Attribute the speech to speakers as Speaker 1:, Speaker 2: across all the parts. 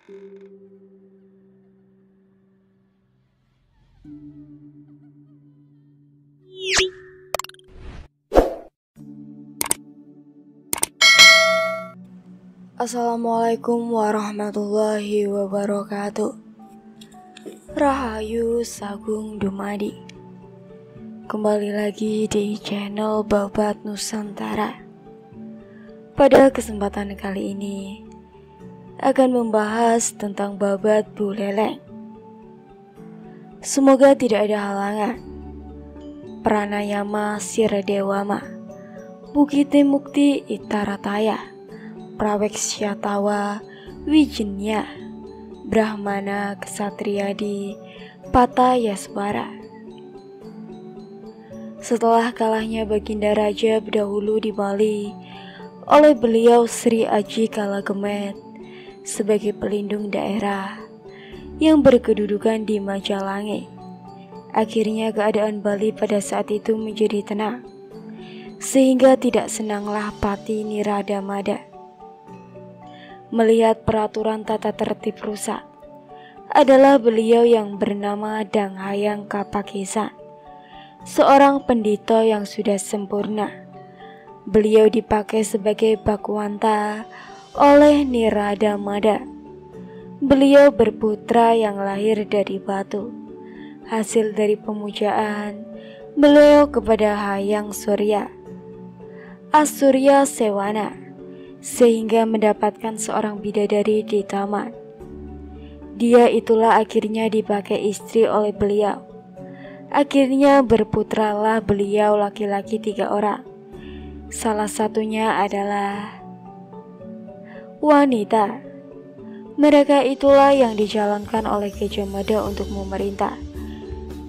Speaker 1: Assalamualaikum warahmatullahi wabarakatuh. Rahayu Sagung Dumadi. Kembali lagi di channel Babat Nusantara. Pada kesempatan kali ini akan membahas tentang babat buleleng. Semoga tidak ada halangan. Pranayama Siradewama Bukiti Mukti Itarataya Prawekshyatawa Wijenya Brahmana Kesatriadi Patayaswara. Setelah kalahnya Baginda Raja berdahulu di Bali oleh beliau Sri Aji Kalagemet sebagai pelindung daerah yang berkedudukan di Majalangke, akhirnya keadaan Bali pada saat itu menjadi tenang, sehingga tidak senanglah Pati Niradamada melihat peraturan tata tertib rusak. Adalah beliau yang bernama Danghayang Kapakisan, seorang pendito yang sudah sempurna. Beliau dipakai sebagai bakwanta oleh Niradamada. Beliau berputra yang lahir dari batu, hasil dari pemujaan beliau kepada Hayang Surya Asurya Sewana, sehingga mendapatkan seorang bidadari di taman. Dia itulah akhirnya dipakai istri oleh beliau. Akhirnya berputralah beliau laki-laki 3 orang. Salah satunya adalah wanita. Mereka itulah yang dijalankan oleh Gajah Mada untuk memerintah.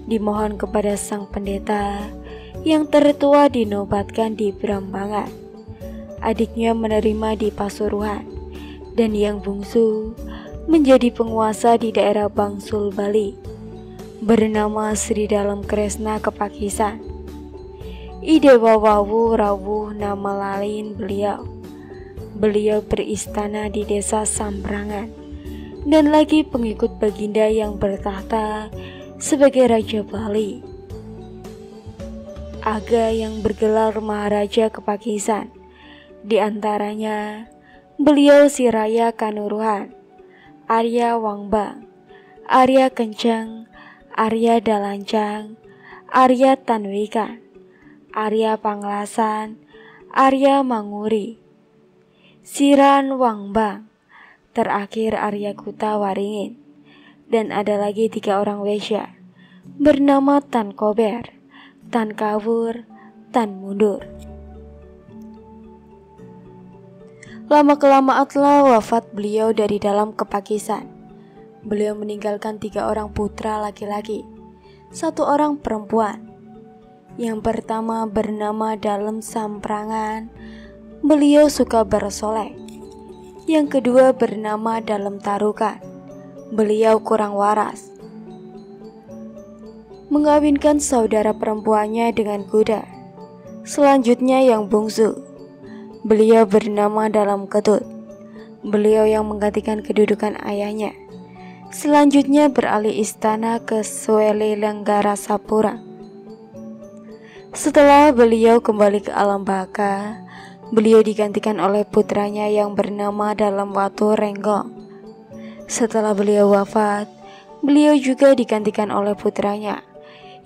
Speaker 1: Dimohon kepada sang pendeta yang tertua dinobatkan di Brambangan. Adiknya menerima di Pasuruan, dan yang bungsu menjadi penguasa di daerah Bangsul, Bali, bernama Sri Dalem Kresna Kepakisan. Idewa Wawu Rawuh nama lain beliau. Beliau beristana di desa Sambrangan, dan lagi pengikut Baginda yang bertahta sebagai Raja Bali. Aga yang bergelar Maharaja Kepakisan. Di antaranya beliau si Raya Kanuruhan, Arya Wangbang, Arya Kenceng, Arya Dalancang, Arya Tanwikan, Arya Panglasan, Arya Manguri, Siran Wangbang, terakhir Arya Kuta Waringin. Dan ada lagi 3 orang wesya bernama Tan Kober, Tan Kawur, Tan Mundur. Lama-kelamaan telah wafat beliau dari dalam Kepakisan. Beliau meninggalkan 3 orang putra laki-laki, 1 orang perempuan. Yang pertama bernama Dalem Samprangan, beliau suka bersolek. Yang kedua bernama Dalem Tarukan, beliau kurang waras. Mengawinkan saudara perempuannya dengan kuda. Selanjutnya yang bungsu, beliau bernama Dalem Ketut. Beliau yang menggantikan kedudukan ayahnya. Selanjutnya beralih istana ke Swele Lenggarasapura. Setelah beliau kembali ke alam baka, beliau digantikan oleh putranya yang bernama Dalem Watu Renggong. Setelah beliau wafat, beliau juga digantikan oleh putranya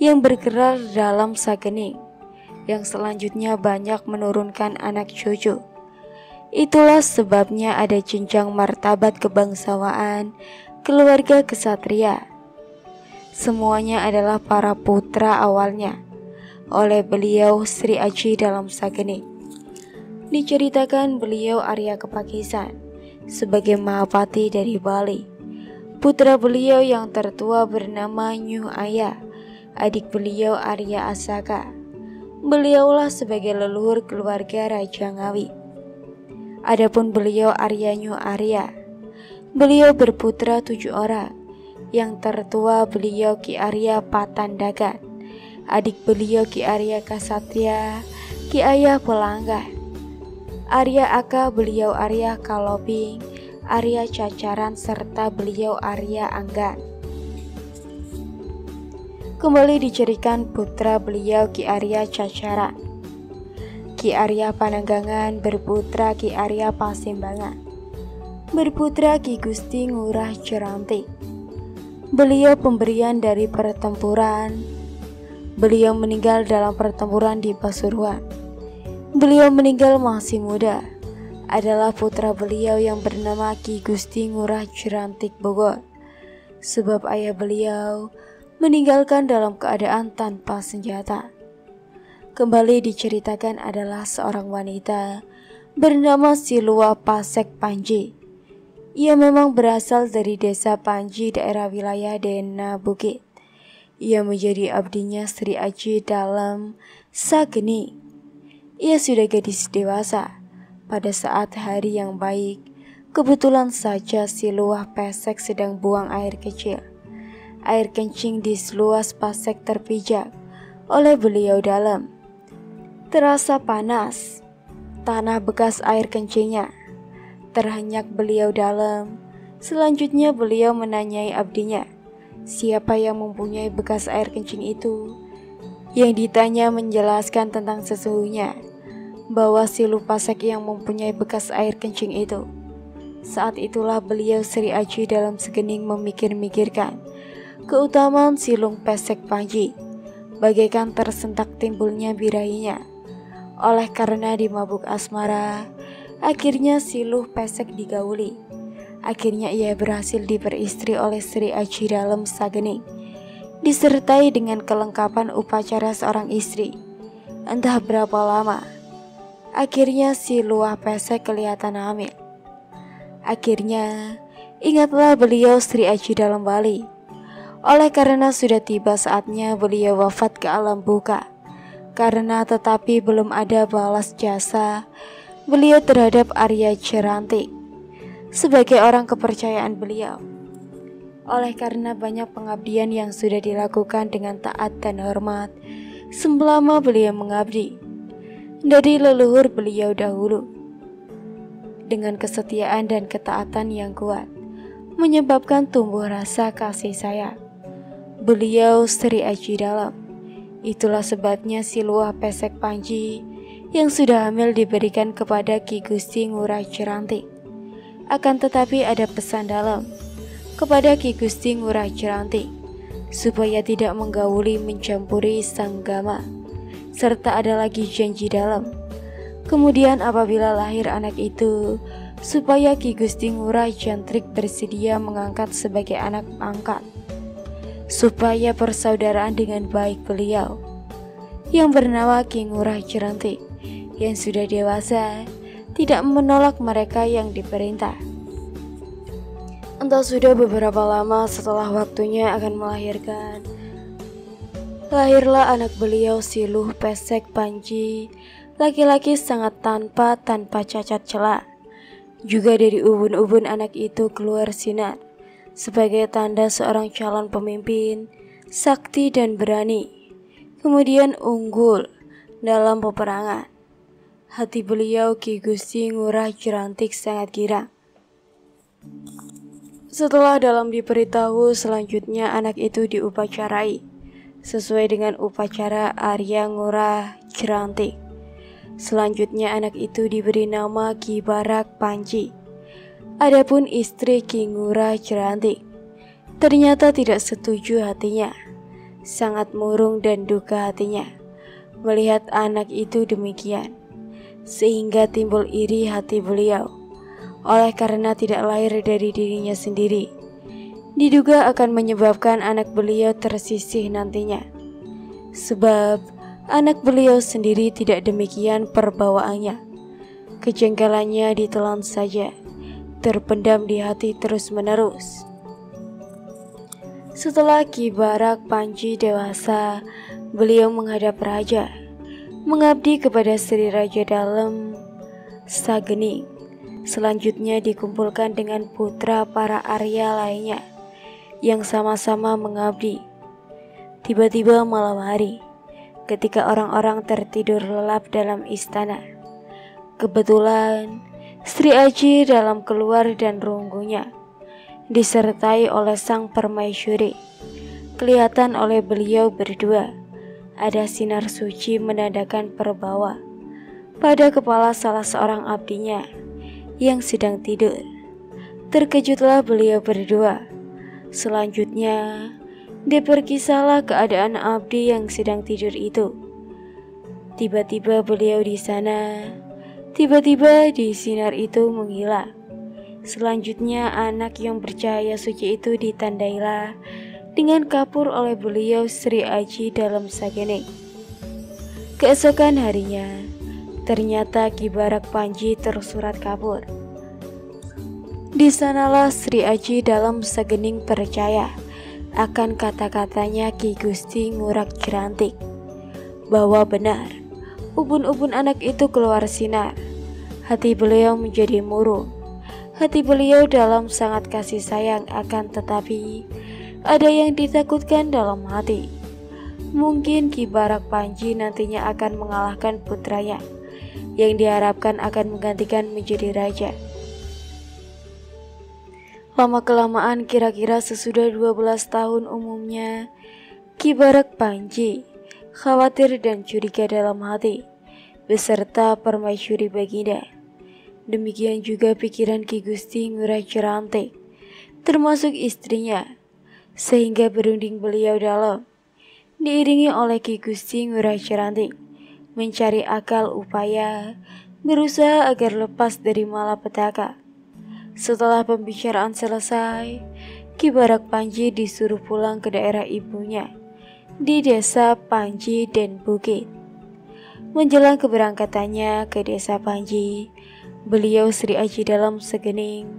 Speaker 1: yang bergelar Dalem Sagening, yang selanjutnya banyak menurunkan anak cucu. Itulah sebabnya ada jenjang martabat kebangsawaan keluarga kesatria. Semuanya adalah para putra awalnya oleh beliau Sri Aji Dalem Sagening. Diceritakan beliau Arya Kepakisan sebagai Mahapati dari Bali. Putra beliau yang tertua bernama Nyuh Aya, adik beliau Arya Asaka. Beliaulah sebagai leluhur keluarga Raja Ngawi. Adapun beliau Arya Nyuh Arya, beliau berputra 7 orang. Yang tertua beliau Ki Arya Patandagan, adik beliau Ki Arya Kasatya, Ki Ayah Pelanggan. Arya Aka beliau Arya Kalobing, Arya Cacaran, serta beliau Arya Anggan. Kembali dicerikan putra beliau Ki Arya Cacaran. Ki Arya Pananggangan berputra Ki Arya Pasembangan, berputra Ki Gusti Ngurah Cirantik. Beliau pemberian dari pertempuran. Beliau meninggal dalam pertempuran di Pasuruan. Beliau meninggal masih muda. Adalah putra beliau yang bernama Ki Gusti Ngurah Cirantik Bogor. Sebab ayah beliau meninggalkan dalam keadaan tanpa senjata. Kembali diceritakan adalah seorang wanita bernama Silua Pasek Panji. Ia memang berasal dari desa Panji, daerah wilayah Dena Bukit. Ia menjadi abdinya Sri Aji Dalem Sageni. Ia sudah gadis dewasa. Pada saat hari yang baik, kebetulan saja Silua Pesek sedang buang air kecil. Air kencing di seluas Pasek terpijak oleh beliau dalam. Terasa panas, tanah bekas air kencingnya. Terhenyak beliau dalam. Selanjutnya beliau menanyai abdinya, siapa yang mempunyai bekas air kencing itu? Yang ditanya menjelaskan tentang sesungguhnya bahwa Silua Pasek yang mempunyai bekas air kencing itu. Saat itulah beliau Sri Aji dalam segening memikir-mikirkan keutamaan Silung Pesek Panji, bagaikan tersentak timbulnya birahinya. Oleh karena dimabuk asmara, akhirnya Silung Pesek digauli. Akhirnya ia berhasil diperistri oleh Sri Aji Dalem Sageni, disertai dengan kelengkapan upacara seorang istri. Entah berapa lama, akhirnya Silua Pesek kelihatan hamil. Akhirnya, ingatlah beliau Sri Aji Dalem Bali. Oleh karena sudah tiba saatnya beliau wafat ke alam buka. Karena tetapi belum ada balas jasa beliau terhadap Arya Cirantik sebagai orang kepercayaan beliau. Oleh karena banyak pengabdian yang sudah dilakukan dengan taat dan hormat selama beliau mengabdi dari leluhur beliau dahulu, dengan kesetiaan dan ketaatan yang kuat menyebabkan tumbuh rasa kasih sayang beliau Sri Aji Dalem. Itulah sebabnya Silua Pesek Panji yang sudah hamil diberikan kepada Ki Gusti Ngurah Cirantik. Akan tetapi ada pesan dalam kepada Ki Gusti Ngurah Cirantik supaya tidak menggauli mencampuri sanggama, serta ada lagi janji dalam. Kemudian apabila lahir anak itu, supaya Ki Gusti Ngurah Cirantik bersedia mengangkat sebagai anak angkat, supaya persaudaraan dengan baik beliau yang bernama Ki Ngurah Cirantik yang sudah dewasa tidak menolak mereka yang diperintah. Entah sudah beberapa lama setelah waktunya akan melahirkan, lahirlah anak beliau Silung Pesek Panji, laki-laki sangat tanpa cacat celah. Juga dari ubun-ubun anak itu keluar sinar sebagai tanda seorang calon pemimpin, sakti dan berani, kemudian unggul dalam peperangan. Hati beliau Ki Gusti Ngurah Cirantik sangat girang. Setelah dalam diberitahu, selanjutnya anak itu diupacarai sesuai dengan upacara Arya Ngurah Cirantik. Selanjutnya anak itu diberi nama Ki Barak Panji. Adapun istri Ki Ngurah Cirantik ternyata tidak setuju hatinya, sangat murung dan duka hatinya melihat anak itu demikian, sehingga timbul iri hati beliau. Oleh karena tidak lahir dari dirinya sendiri, diduga akan menyebabkan anak beliau tersisih nantinya. Sebab anak beliau sendiri tidak demikian perbawaannya. Kejengkelannya ditelan saja, terpendam di hati terus-menerus. Setelah Ki Barak Panji dewasa, beliau menghadap raja, mengabdi kepada Sri Raja Dalem Sageni. Selanjutnya dikumpulkan dengan putra para Arya lainnya yang sama-sama mengabdi. Tiba-tiba malam hari, ketika orang-orang tertidur lelap dalam istana, kebetulan Sri Aji dalam keluar dan runggunya, disertai oleh sang permaisuri. Kelihatan oleh beliau berdua, ada sinar suci menandakan perbawa pada kepala salah seorang abdinya yang sedang tidur. Terkejutlah beliau berdua. Selanjutnya, diperkisahlah keadaan abdi yang sedang tidur itu. Tiba-tiba beliau di sana, tiba-tiba di sinar itu menghilang. Selanjutnya anak yang bercahaya suci itu ditandailah dengan kapur oleh beliau Sri Aji dalam sagening. Keesokan harinya, ternyata Ki Barak Panji tersurat kabur. Di sanalah Sri Aji dalam sagening percaya akan kata-katanya Ki Gusti Ngurak Jerantik, bahwa benar ubun-ubun anak itu keluar sinar. Hati beliau menjadi murung. Hati beliau dalam sangat kasih sayang, akan tetapi ada yang ditakutkan dalam hati. Mungkin Ki Barak Panji nantinya akan mengalahkan putranya yang diharapkan akan menggantikan menjadi raja. Lama-kelamaan, kira-kira sesudah 12 tahun umumnya, Ki Barak Panji khawatir dan curiga dalam hati, beserta permaisuri Baginda. Demikian juga pikiran Ki Gusti Ngurak Jerantik, termasuk istrinya, sehingga berunding beliau dalam, diiringi oleh Ki Gusti Ngurak Jerantik, mencari akal upaya, berusaha agar lepas dari malapetaka. Setelah pembicaraan selesai, Ki Barak Panji disuruh pulang ke daerah ibunya di desa Panji dan Bukit. Menjelang keberangkatannya ke desa Panji, beliau Sri Aji dalam sagening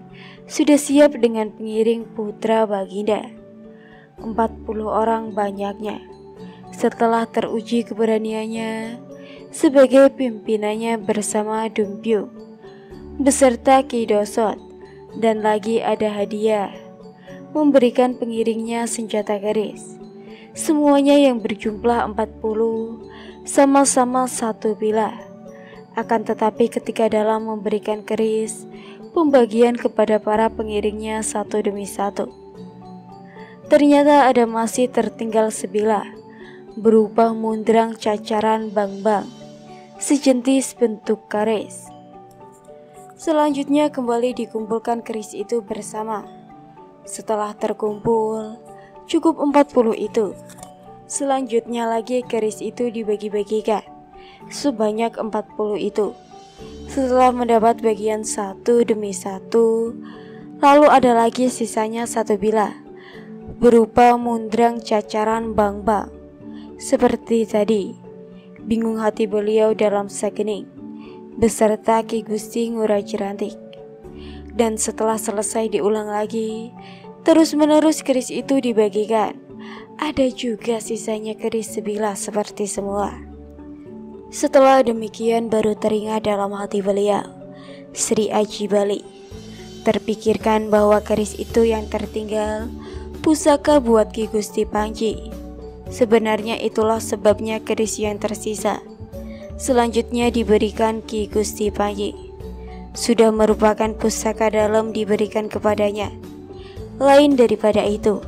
Speaker 1: sudah siap dengan pengiring putra Baginda. 40 orang banyaknya. Setelah teruji keberaniannya sebagai pimpinannya bersama Dumpyu beserta Ki Dosot, dan lagi ada hadiah, memberikan pengiringnya senjata keris. Semuanya yang berjumlah 40 sama-sama satu pilah. Akan tetapi ketika dalam memberikan keris, pembagian kepada para pengiringnya satu demi satu, ternyata ada masih tertinggal sebilah, berupa mundrang cacaran bang-bang, sejentis bentuk keris. Selanjutnya kembali dikumpulkan keris itu bersama. Setelah terkumpul cukup 40 itu, selanjutnya lagi keris itu dibagi-bagikan sebanyak 40 itu. Setelah mendapat bagian satu demi satu, lalu ada lagi sisanya satu bilah, berupa mundrang cacaran bang-bang. Seperti tadi, bingung hati beliau dalam sagening beserta Ki Gusti Ngurak Jerantik. Dan setelah selesai diulang lagi, terus-menerus keris itu dibagikan. Ada juga sisanya keris sebilah seperti semula. Setelah demikian baru teringat dalam hati beliau, Sri Aji balik. Terpikirkan bahwa keris itu yang tertinggal pusaka buat Ki Gusti Panji. Sebenarnya itulah sebabnya keris yang tersisa selanjutnya diberikan Ki Gusti Panji. Sudah merupakan pusaka dalam diberikan kepadanya. Lain daripada itu,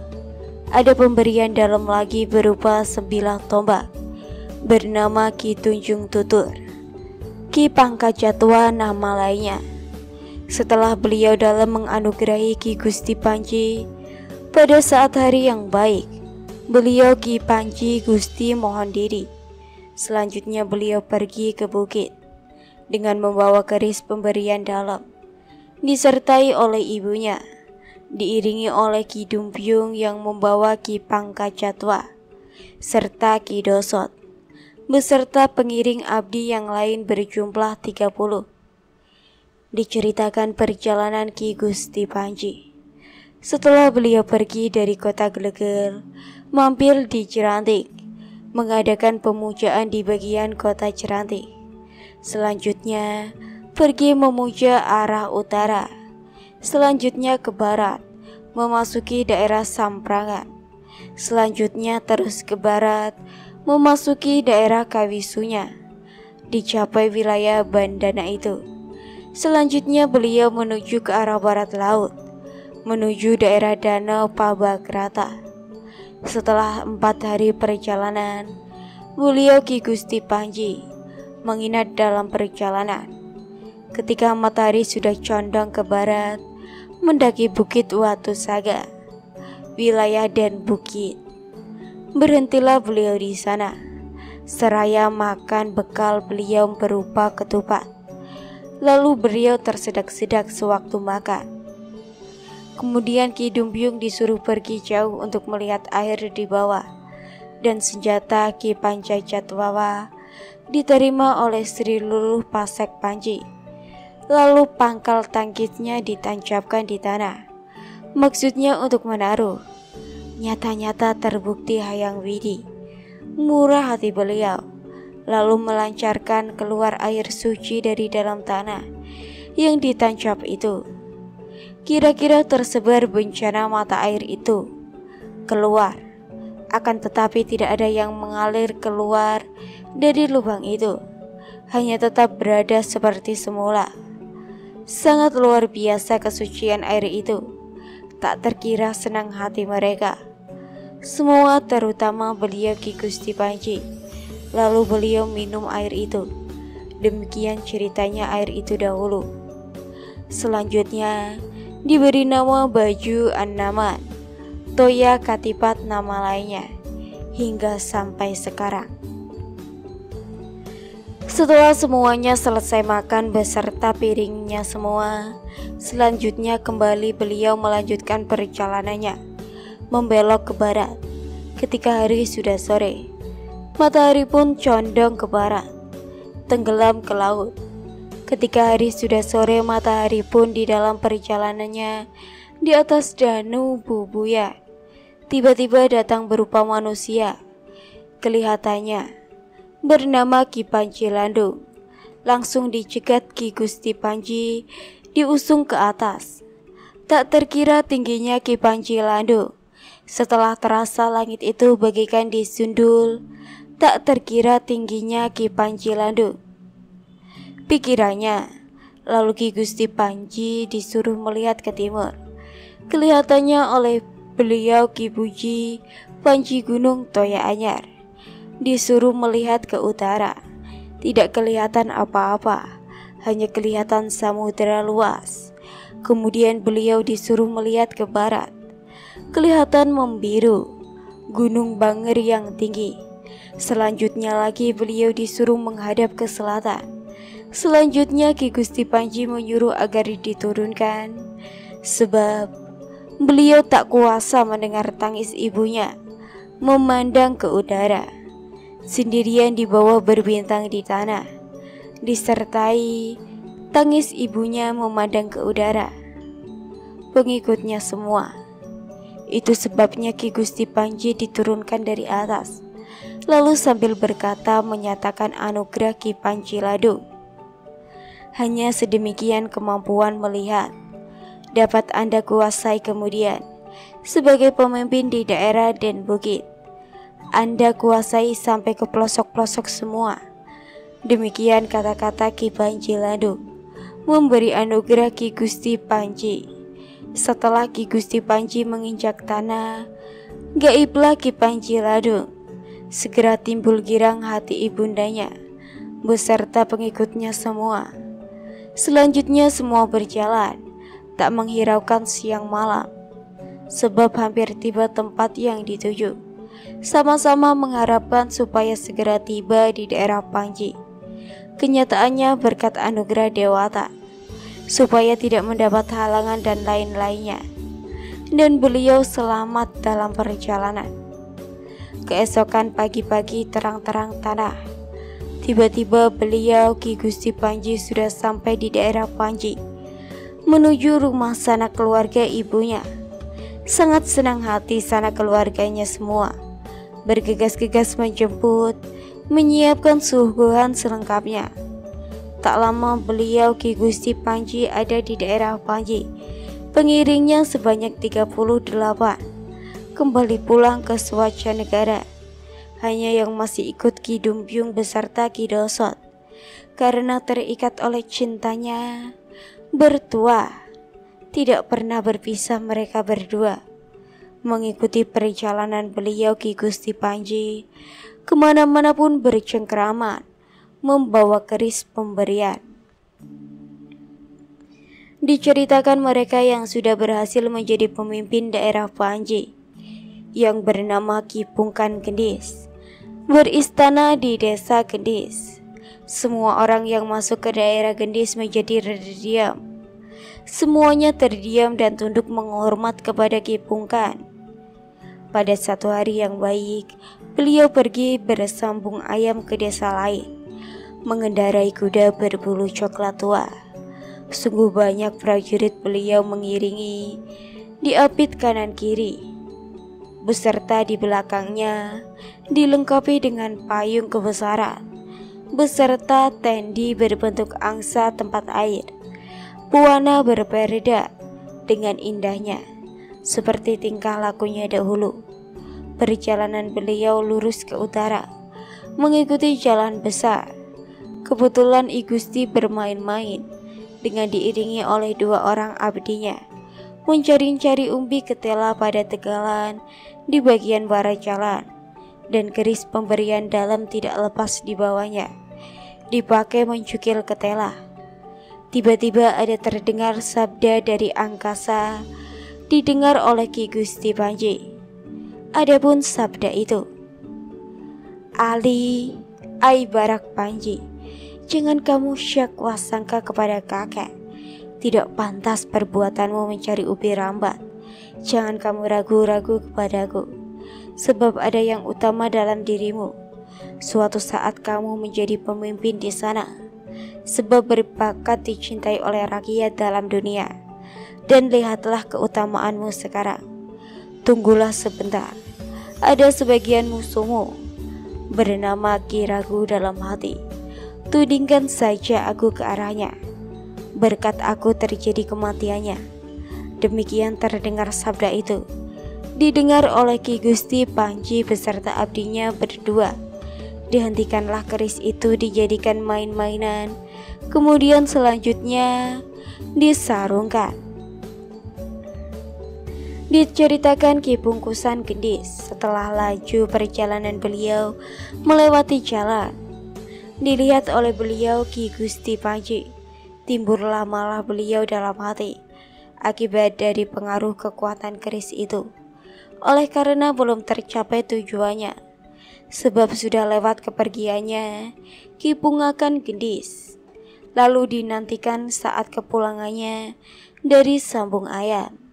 Speaker 1: ada pemberian dalam lagi berupa sebilah tombak bernama Ki Tunjung Tutur, Ki Pangkat Jatwa nama lainnya. Setelah beliau dalam menganugerahi Ki Gusti Panji pada saat hari yang baik, beliau Ki Panji Gusti mohon diri. Selanjutnya beliau pergi ke bukit dengan membawa keris pemberian dalam, disertai oleh ibunya, diiringi oleh Ki Dumpyung yang membawa Ki Pangkat Jatwa, serta Ki Dosot, beserta pengiring abdi yang lain berjumlah 30. Diceritakan perjalanan Ki Gusti Panji. Setelah beliau pergi dari kota Glegel, mampir di Jerantik, mengadakan pemujaan di bagian kota Jerantik. Selanjutnya pergi memuja arah utara. Selanjutnya ke barat, memasuki daerah Samprangan. Selanjutnya terus ke barat, memasuki daerah Kawisunya. Dicapai wilayah Bandana itu. Selanjutnya beliau menuju ke arah barat laut, menuju daerah Danau Pabakrata. Setelah 4 hari perjalanan, beliau Ki Gusti Panji menginap dalam perjalanan. Ketika matahari sudah condong ke barat, mendaki Bukit Watu Saga, wilayah Den Bukit. Berhentilah beliau di sana, seraya makan bekal beliau berupa ketupat. Lalu beliau tersedak-sedak sewaktu makan. Kemudian Ki Dumbyung disuruh pergi jauh untuk melihat air di bawah, dan senjata Ki Pancajatwawa diterima oleh Sri Luluh Pasek Panji. Lalu pangkal tangkisnya ditancapkan di tanah, maksudnya untuk menaruh. Nyata-nyata terbukti Hayang Widi murah hati beliau, lalu melancarkan keluar air suci dari dalam tanah yang ditancap itu. Kira-kira tersebar bencana mata air itu keluar, akan tetapi tidak ada yang mengalir keluar dari lubang itu, hanya tetap berada seperti semula. Sangat luar biasa kesucian air itu, tak terkira senang hati mereka semua, terutama beliau Ki Gusti Panji. Lalu beliau minum air itu. Demikian ceritanya air itu dahulu. Selanjutnya diberi nama Baju Annaman, Toya Katipat nama lainnya, hingga sampai sekarang. Setelah semuanya selesai makan beserta piringnya semua, selanjutnya kembali beliau melanjutkan perjalanannya, membelok ke barat. Ketika hari sudah sore, matahari pun condong ke barat, tenggelam ke laut. Ketika hari sudah sore, matahari pun di dalam perjalanannya di atas Danau Bubuya tiba-tiba datang berupa manusia. Kelihatannya bernama Ki Panji Landung. Langsung dicegat Ki Gusti Panji, diusung ke atas. Tak terkira tingginya Ki Panji Landung. Setelah terasa langit itu bagaikan disundul, tak terkira tingginya Ki Panji Landung. Pikirannya, lalu Ki Gusti Panji disuruh melihat ke timur. Kelihatannya oleh beliau Ki Puji Panji Gunung Toya Anyar disuruh melihat ke utara. Tidak kelihatan apa-apa, hanya kelihatan samudera luas. Kemudian beliau disuruh melihat ke barat. Kelihatan membiru, Gunung Banger yang tinggi. Selanjutnya lagi beliau disuruh menghadap ke selatan. Selanjutnya Ki Gusti Panji menyuruh agar diturunkan, sebab beliau tak kuasa mendengar tangis ibunya memandang ke udara. Sendirian di bawah berbintang di tanah, disertai tangis ibunya memandang ke udara. Pengikutnya semua. Itu sebabnya Ki Gusti Panji diturunkan dari atas, lalu sambil berkata menyatakan anugerah Ki Panji Landung. Hanya sedemikian kemampuan melihat dapat Anda kuasai kemudian. Sebagai pemimpin di daerah Den Bukit, Anda kuasai sampai ke pelosok-pelosok semua. Demikian kata-kata Ki Panji Landung memberi anugerah Ki Gusti Panji. Setelah Ki Gusti Panji menginjak tanah, gaiblah Ki Panji Landung. Segera timbul girang hati ibundanya beserta pengikutnya semua. Selanjutnya semua berjalan, tak menghiraukan siang malam, sebab hampir tiba tempat yang dituju. Sama-sama mengharapkan supaya segera tiba di daerah Panji. Kenyataannya berkat anugerah Dewata, supaya tidak mendapat halangan dan lain-lainnya, dan beliau selamat dalam perjalanan. Keesokan pagi-pagi terang-terang tanah, tiba-tiba beliau Ki Gusti Panji sudah sampai di daerah Panji, menuju rumah sanak keluarga ibunya. Sangat senang hati sanak keluarganya semua, bergegas-gegas menjemput, menyiapkan suguhan selengkapnya. Tak lama beliau Ki Gusti Panji ada di daerah Panji. Pengiringnya sebanyak 38 kembali pulang ke Swajanegara. Hanya yang masih ikut Ki Dumbyung beserta Ki Dosot, karena terikat oleh cintanya, bertua. Tidak pernah berpisah mereka berdua, mengikuti perjalanan beliau Ki Gusti Panji kemana-mana pun bercengkraman, membawa keris pemberian. Diceritakan mereka yang sudah berhasil menjadi pemimpin daerah Panji, yang bernama Ki Pungkan Gendis, beristana di desa Gendis. Semua orang yang masuk ke daerah Gendis menjadi reda diam. Semuanya terdiam dan tunduk menghormat kepada Ki Pungkan. Pada satu hari yang baik, beliau pergi bersambung ayam ke desa lain, mengendarai kuda berbulu coklat tua. Sungguh banyak prajurit beliau mengiringi, diapit kanan kiri, beserta di belakangnya dilengkapi dengan payung kebesaran, beserta tendi berbentuk angsa tempat air. Buana berpereda dengan indahnya, seperti tingkah lakunya dahulu. Perjalanan beliau lurus ke utara, mengikuti jalan besar. Kebetulan I Gusti bermain-main dengan diiringi oleh 2 orang abdinya, mencari-cari umbi ketela pada tegalan di bagian barat jalan, dan keris pemberian dalam tidak lepas di bawahnya, dipakai mencukil ketela. Tiba-tiba ada terdengar sabda dari angkasa, didengar oleh Ki Gusti Panji. Adapun sabda itu, "Ali, ai Barak Panji, jangan kamu syak wasangka kepada kakek. Tidak pantas perbuatanmu mencari ubi rambat. Jangan kamu ragu-ragu kepadaku, sebab ada yang utama dalam dirimu. Suatu saat kamu menjadi pemimpin di sana, sebab berbakat dicintai oleh rakyat dalam dunia. Dan lihatlah keutamaanmu sekarang. Tunggulah sebentar, ada sebagian musuhmu bernama Ki Ragu dalam hati. Tudingkan saja aku ke arahnya, berkat aku terjadi kematiannya." Demikian terdengar sabda itu, didengar oleh Ki Gusti Panji beserta abdinya berdua. Dihentikanlah keris itu dijadikan main-mainan, kemudian selanjutnya disarungkan. Diceritakan Ki Pungkusan Gendis, setelah laju perjalanan beliau melewati jalan, dilihat oleh beliau Ki Gusti Panji, timbullah malah beliau dalam hati, akibat dari pengaruh kekuatan keris itu. Oleh karena belum tercapai tujuannya, sebab sudah lewat kepergiannya Ki Pungkan Gendis, lalu dinantikan saat kepulangannya dari sambung ayam.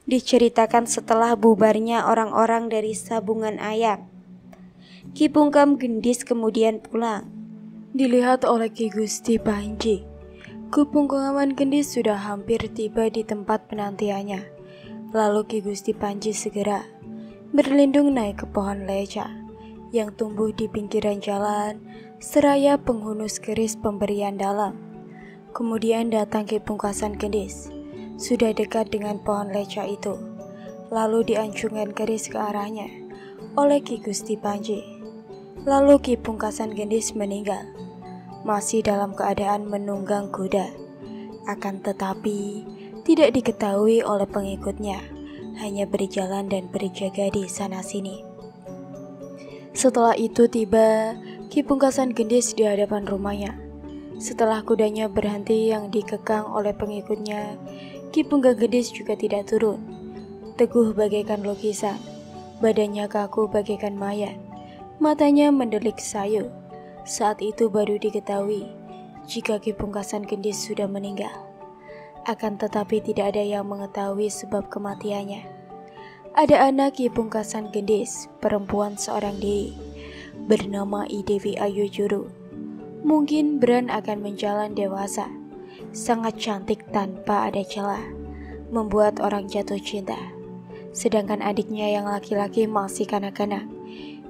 Speaker 1: Diceritakan setelah bubarnya orang-orang dari sambungan ayam, Ki Pungkan Gendis kemudian pulang. Dilihat oleh Ki Gusti Panji, Ki Pungkan Gendis sudah hampir tiba di tempat penantiannya. Lalu Ki Gusti Panji segera berlindung naik ke pohon leca yang tumbuh di pinggiran jalan, seraya penghunus keris pemberian dalam. Kemudian datang Ki Pungkan Gendis, sudah dekat dengan pohon leca itu, lalu diancungkan keris ke arahnya oleh Ki Gusti Panji. Lalu Ki Pungkan Gendis meninggal, masih dalam keadaan menunggang kuda. Akan tetapi tidak diketahui oleh pengikutnya, hanya berjalan dan berjaga di sana-sini. Setelah itu tiba Ki Pungkan Gendis di hadapan rumahnya. Setelah kudanya berhenti yang dikekang oleh pengikutnya, Ki Pungkan Gendis juga tidak turun. Teguh bagaikan lukisan, badannya kaku bagaikan mayat, matanya mendelik sayu. Saat itu baru diketahui jika Ki Pungkan Gendis sudah meninggal. Akan tetapi tidak ada yang mengetahui sebab kematiannya. Ada anak Ki Pungkan Gendis, perempuan seorang diri, bernama I Dewi Ayu Juru. Mungkin beran akan menjalan dewasa, sangat cantik tanpa ada celah, membuat orang jatuh cinta. Sedangkan adiknya yang laki-laki masih kanak-kanak,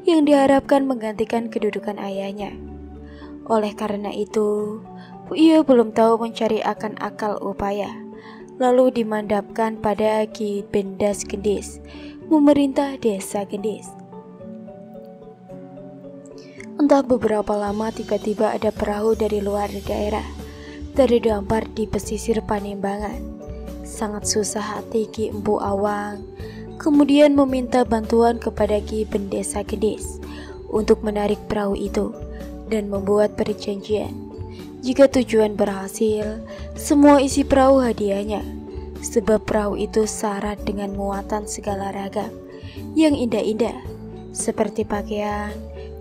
Speaker 1: yang diharapkan menggantikan kedudukan ayahnya. Oleh karena itu, ia belum tahu mencari akan akal upaya, lalu dimandapkan pada Ki Bendas Gendis, memerintah desa Gendis. Entah beberapa lama tiba-tiba ada perahu dari luar daerah, terdampar di pesisir Panembangan. Sangat susah hati Ki Empu Awang kemudian meminta bantuan kepada Ki Bendesa Gendis untuk menarik perahu itu dan membuat perjanjian. Jika tujuan berhasil, semua isi perahu hadiahnya, sebab perahu itu syarat dengan muatan segala ragam yang indah-indah seperti pakaian,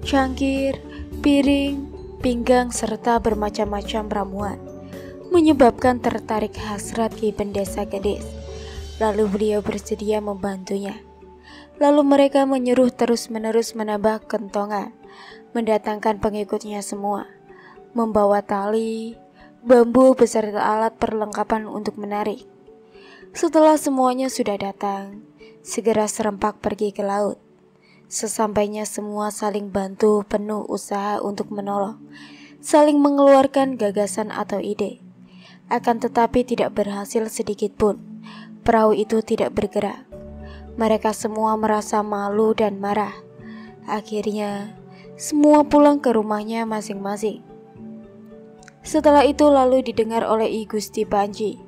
Speaker 1: cangkir, piring, pinggang, serta bermacam-macam ramuan, menyebabkan tertarik hasrat Ki Bendesa Gendis. Lalu beliau bersedia membantunya. Lalu mereka menyuruh terus-menerus menambah kentongan, mendatangkan pengikutnya semua, membawa tali, bambu beserta alat perlengkapan untuk menarik. Setelah semuanya sudah datang, segera serempak pergi ke laut. Sesampainya semua saling bantu penuh usaha untuk menolong, saling mengeluarkan gagasan atau ide. Akan tetapi tidak berhasil sedikit pun. Perahu itu tidak bergerak. Mereka semua merasa malu dan marah. Akhirnya, semua pulang ke rumahnya masing-masing. Setelah itu lalu didengar oleh I Gusti Panji.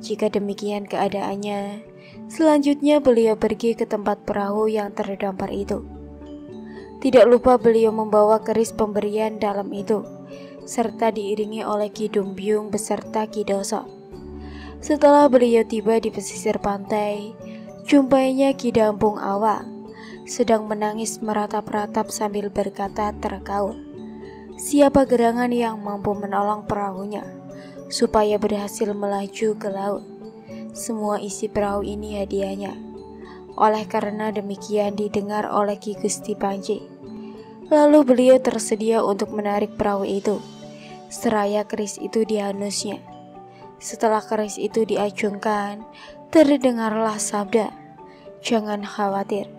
Speaker 1: Jika demikian keadaannya, selanjutnya beliau pergi ke tempat perahu yang terdampar itu. Tidak lupa beliau membawa keris pemberian dalam itu, serta diiringi oleh Ki Dumbyung beserta Ki Doso. Setelah beliau tiba di pesisir pantai, jumpainya Ki Dampung Awang sedang menangis meratap-ratap sambil berkata terkaul, siapa gerangan yang mampu menolong perahunya supaya berhasil melaju ke laut? Semua isi perahu ini hadiahnya. Oleh karena demikian didengar oleh Ki Gusti Panji. Lalu beliau tersedia untuk menarik perahu itu, seraya keris itu dihanusnya. Setelah keris itu diacungkan, terdengarlah sabda, jangan khawatir.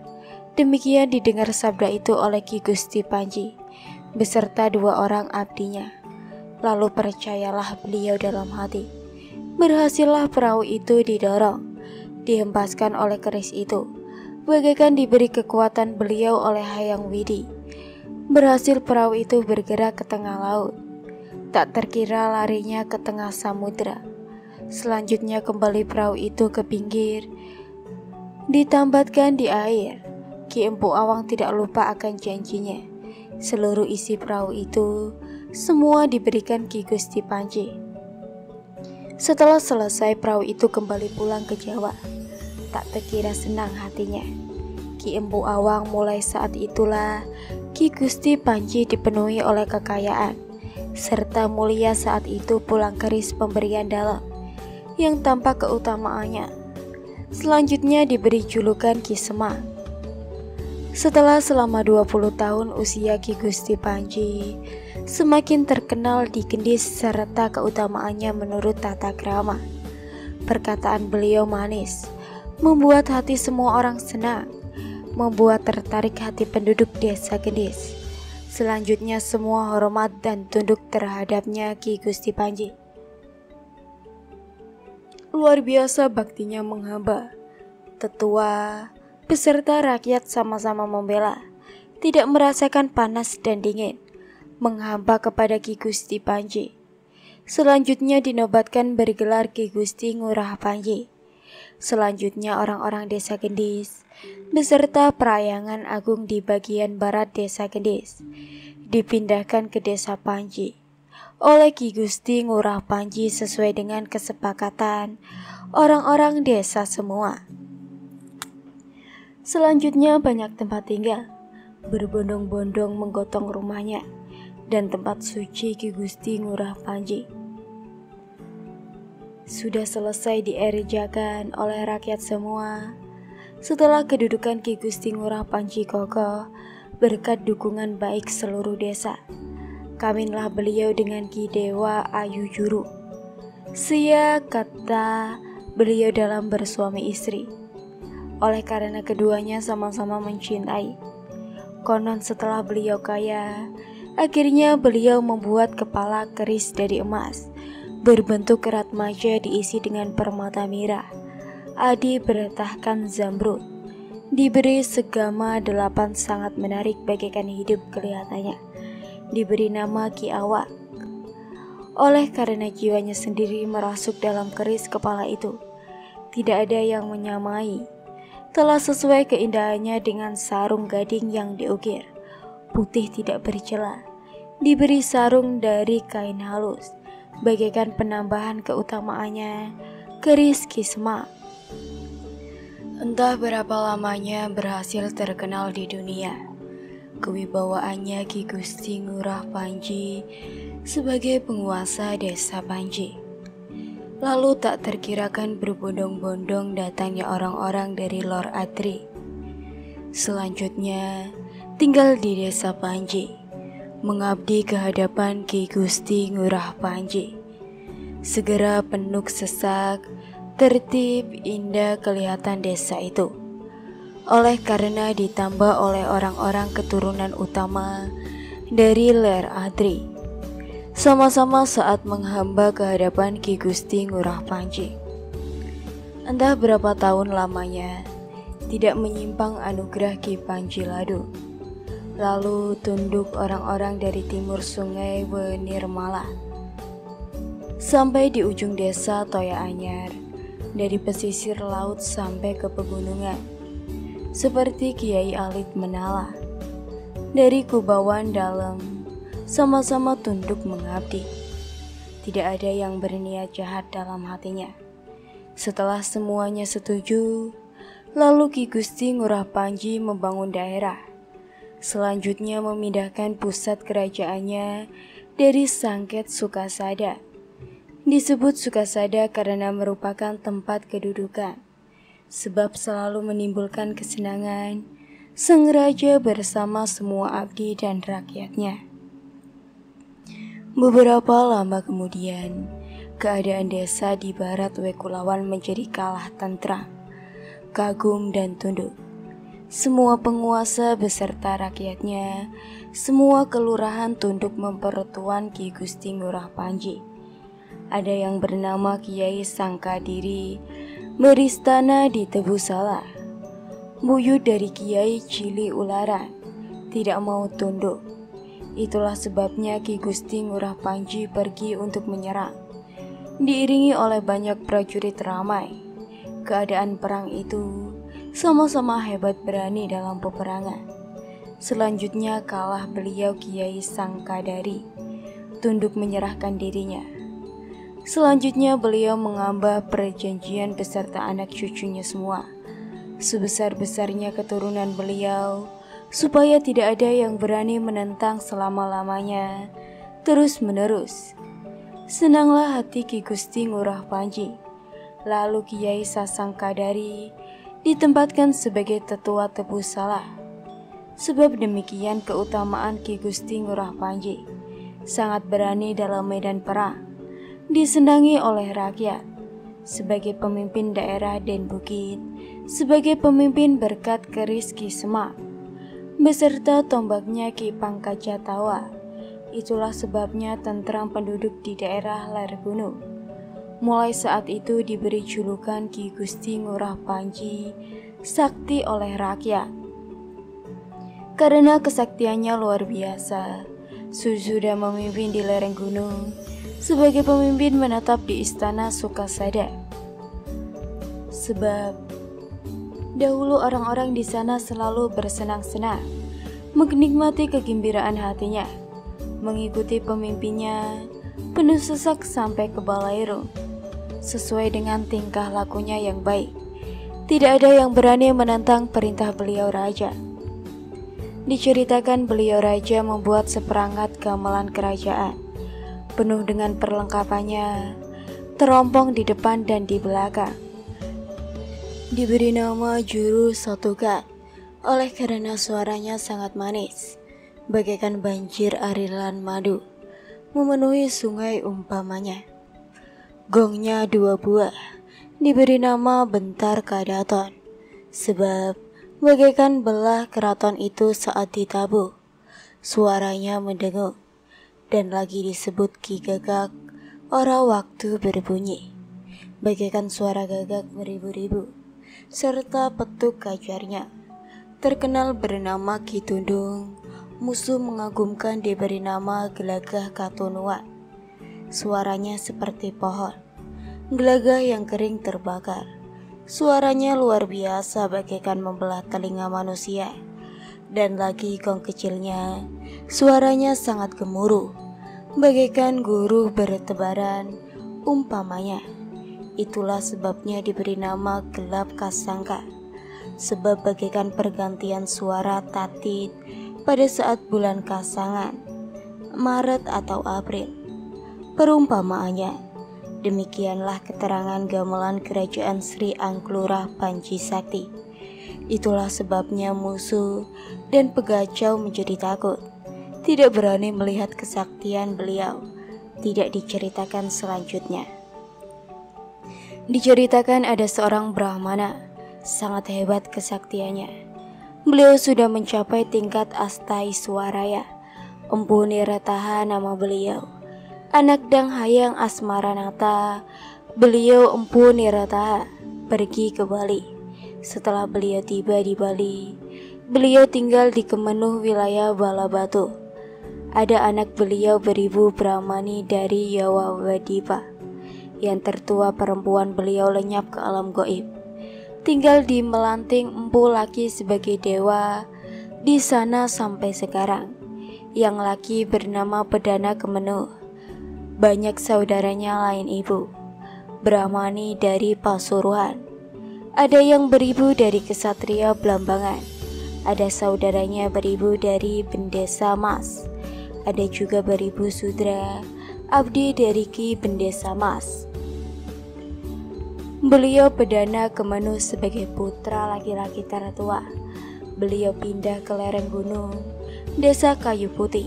Speaker 1: Demikian didengar sabda itu oleh Ki Gusti Panji beserta 2 orang abdinya. Lalu percayalah beliau dalam hati. Berhasillah perahu itu didorong, dihempaskan oleh keris itu, bagaikan diberi kekuatan beliau oleh Hayang Widi. Berhasil perahu itu bergerak ke tengah laut. Tak terkira larinya ke tengah samudera. Selanjutnya kembali perahu itu ke pinggir, ditambatkan di air. Ki Empu Awang tidak lupa akan janjinya. Seluruh isi perahu itu semua diberikan Ki Gusti Panji. Setelah selesai perahu itu kembali pulang ke Jawa. Tak terkira senang hatinya Ki Empu Awang. Mulai saat itulah Ki Gusti Panji dipenuhi oleh kekayaan, serta mulia saat itu pulang keris pemberian dalam yang tampak keutamaannya. Selanjutnya diberi julukan Ki Semang. Setelah selama 20 tahun usia Ki Gusti Panji semakin terkenal di Gendis serta keutamaannya menurut tata krama. Perkataan beliau manis, membuat hati semua orang senang, membuat tertarik hati penduduk desa Gendis. Selanjutnya semua hormat dan tunduk terhadapnya Ki Gusti Panji. Luar biasa baktinya menghamba. Tetua beserta rakyat sama-sama membela, tidak merasakan panas dan dingin, menghamba kepada Ki Gusti Panji. Selanjutnya dinobatkan bergelar Ki Gusti Ngurah Panji. Selanjutnya orang-orang desa Gendis beserta perayangan agung di bagian barat desa Gendis dipindahkan ke desa Panji oleh Ki Gusti Ngurah Panji sesuai dengan kesepakatan orang-orang desa semua. Selanjutnya banyak tempat tinggal, berbondong-bondong menggotong rumahnya dan tempat suci Ki Gusti Ngurah Panji. Sudah selesai dierjakan oleh rakyat semua. Setelah kedudukan Ki Gusti Ngurah Panji kokoh berkat dukungan baik seluruh desa, kawinlah beliau dengan Ki Dewa Ayu Juru. Sia kata beliau dalam bersuami istri. Oleh karena keduanya sama-sama mencintai. Konon setelah beliau kaya, akhirnya beliau membuat kepala keris dari emas berbentuk erat maja diisi dengan permata mirah. Adi beretahkan zamrud, diberi segama 8 sangat menarik bagaikan hidup kelihatannya. Diberi nama Ki Awak. oleh karena jiwanya sendiri merasuk dalam keris kepala itu. Tidak ada yang menyamai. Telah sesuai keindahannya dengan sarung gading yang diukir, putih tidak bercela, diberi sarung dari kain halus, bagaikan penambahan keutamaannya, keris Kisma. Entah berapa lamanya berhasil terkenal di dunia, kewibawaannya Ki Gusti Ngurah Panji sebagai penguasa desa Panji. Lalu tak terkirakan berbondong-bondong datangnya orang-orang dari Lor Adri. Selanjutnya tinggal di desa Panji, mengabdi ke hadapan Ki Gusti Ngurah Panji. Segera penuh sesak, tertib, indah kelihatan desa itu. Oleh karena ditambah oleh orang-orang keturunan utama dari Ler Adri, sama-sama saat menghamba ke hadapan Ki Gusti Ngurah Panji. Entah berapa tahun lamanya, tidak menyimpang anugerah Ki Panji Ladu. Lalu tunduk orang-orang dari timur sungai Wenirmala, sampai di ujung desa Toya Anyar, dari pesisir laut sampai ke pegunungan, seperti Kiai Alit Menala, dari Kubawan Dalam, sama-sama tunduk mengabdi. Tidak ada yang berniat jahat dalam hatinya. Setelah semuanya setuju, lalu Ki Gusti Ngurah Panji membangun daerah. Selanjutnya memindahkan pusat kerajaannya dari Sangket Sukasada. Disebut Sukasada karena merupakan tempat kedudukan, sebab selalu menimbulkan kesenangan sang raja bersama semua abdi dan rakyatnya. Beberapa lama kemudian, keadaan desa di barat Wekulawan menjadi kalah tentram, kagum dan tunduk. Semua penguasa beserta rakyatnya, semua kelurahan tunduk mempertuan Ki Gusti Ngurah Panji. Ada yang bernama Kiai Sangkadiri, beristana di Tebu Salah. Buyut dari Kiai Cili Ularan, tidak mau tunduk. Itulah sebabnya Ki Gusti Ngurah Panji pergi untuk menyerang, diiringi oleh banyak prajurit ramai. Keadaan perang itu sama-sama hebat berani dalam peperangan. Selanjutnya kalah beliau Kiai Sangkadari, tunduk menyerahkan dirinya. Selanjutnya beliau mengambah perjanjian beserta anak cucunya semua, sebesar-besarnya keturunan beliau, supaya tidak ada yang berani menentang selama-lamanya, terus-menerus. Senanglah hati Ki Gusti Ngurah Panji. Lalu Kiai Sasangkadari ditempatkan sebagai tetua Tebu Salah. Sebab demikian keutamaan Ki Gusti Ngurah Panji, sangat berani dalam medan perang, disenangi oleh rakyat, sebagai pemimpin daerah dan bukit, sebagai pemimpin berkat keris Ki Semak, beserta tombaknya Ki Pangkajatawa. Itulah sebabnya tentram penduduk di daerah ler gunung. Mulai saat itu diberi julukan Ki Gusti Ngurah Panji, sakti oleh rakyat. Karena kesaktiannya luar biasa, sudah memimpin di lereng gunung, sebagai pemimpin menetap di istana Sukasada. Sebab dahulu orang-orang di sana selalu bersenang-senang, menikmati kegembiraan hatinya, mengikuti pemimpinnya, penuh sesak sampai ke Balairung, sesuai dengan tingkah lakunya yang baik. Tidak ada yang berani menentang perintah beliau raja. Diceritakan beliau raja membuat seperangkat gamelan kerajaan, penuh dengan perlengkapannya, terompong di depan dan di belakang. Diberi nama Juru Sotukan, oleh karena suaranya sangat manis, bagaikan banjir arilan madu, memenuhi sungai umpamanya. Gongnya 2 buah, diberi nama Bentar Kadaton, sebab bagaikan belah keraton itu saat ditabuh. Suaranya mendengung, dan lagi disebut Ki Gagak, ora waktu berbunyi, bagaikan suara gagak beribu-ribu, serta petuk kajarnya. Terkenal bernama Ki Tundung, musuh mengagumkan diberi nama Gelagah Katunuan. Suaranya seperti pohon gelagah yang kering terbakar. Suaranya luar biasa bagaikan membelah telinga manusia. Dan lagi gong kecilnya, suaranya sangat gemuruh, bagaikan guruh bertebaran umpamanya. Itulah sebabnya diberi nama gelap kasangka, sebab bagaikan pergantian suara tatit pada saat bulan Kasangan, Maret atau April. Perumpamaannya, demikianlah keterangan gamelan kerajaan Sri Angklura Panji Sakti. Itulah sebabnya musuh dan pegacau menjadi takut, tidak berani melihat kesaktian beliau. Tidak diceritakan selanjutnya. Diceritakan ada seorang Brahmana, sangat hebat kesaktiannya. Beliau sudah mencapai tingkat Astaiswaraya. Empu Nirataha nama beliau. Anak Dang Hayang Asmaranata, beliau Empu Nirataha pergi ke Bali. Setelah beliau tiba di Bali, beliau tinggal di Kemenuh wilayah Balabatu. Ada anak beliau beribu Brahmani dari Yawawadipa. Yang tertua perempuan beliau lenyap ke alam goib. Tinggal di Melanting empu laki sebagai dewa di sana sampai sekarang. Yang laki bernama Pedana Kemenuh. Banyak saudaranya lain ibu, Brahmani dari Pasuruan. Ada yang beribu dari kesatria Blambangan. Ada saudaranya beribu dari Bendesa Mas. Ada juga beribu sudra, abdi dari Ki Bendesa Mas. Beliau Pedana Kemenuh sebagai putra laki-laki tertua. Beliau pindah ke lereng gunung, desa Kayu Putih.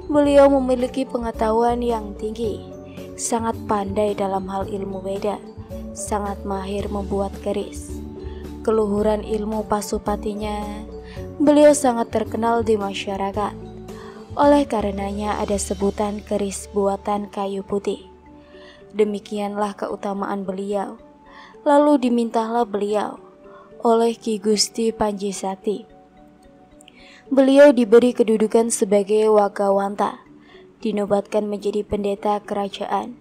Speaker 1: Beliau memiliki pengetahuan yang tinggi, sangat pandai dalam hal ilmu Weda, sangat mahir membuat keris. Keluhuran ilmu Pasupatinya, beliau sangat terkenal di masyarakat. Oleh karenanya ada sebutan keris buatan kayu putih. Demikianlah keutamaan beliau. Lalu dimintalah beliau oleh Ki Gusti Panji Sakti. Beliau diberi kedudukan sebagai Wakawanta, dinobatkan menjadi pendeta kerajaan,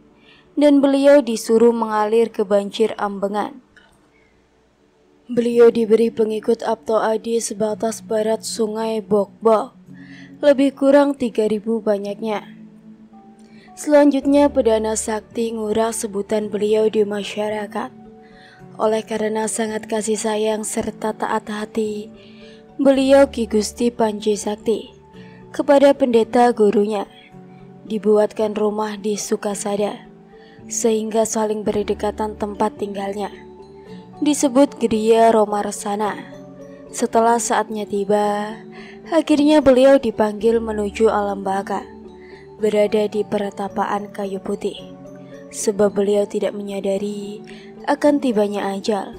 Speaker 1: dan beliau disuruh mengalir ke banjir Ambengan. Beliau diberi pengikut Apto Adi sebatas barat sungai Bokbok, lebih kurang 3.000 banyaknya. Selanjutnya Pedana Sakti ngurah sebutan beliau di masyarakat. Oleh karena sangat kasih sayang serta taat hati, beliau Ki Gusti Panji Sakti kepada pendeta gurunya dibuatkan rumah di Sukasada, sehingga saling berdekatan tempat tinggalnya. Disebut Griya Romarsana. Setelah saatnya tiba, akhirnya beliau dipanggil menuju alam baka, berada di pertapaan kayu putih, sebab beliau tidak menyadari akan tibanya ajal.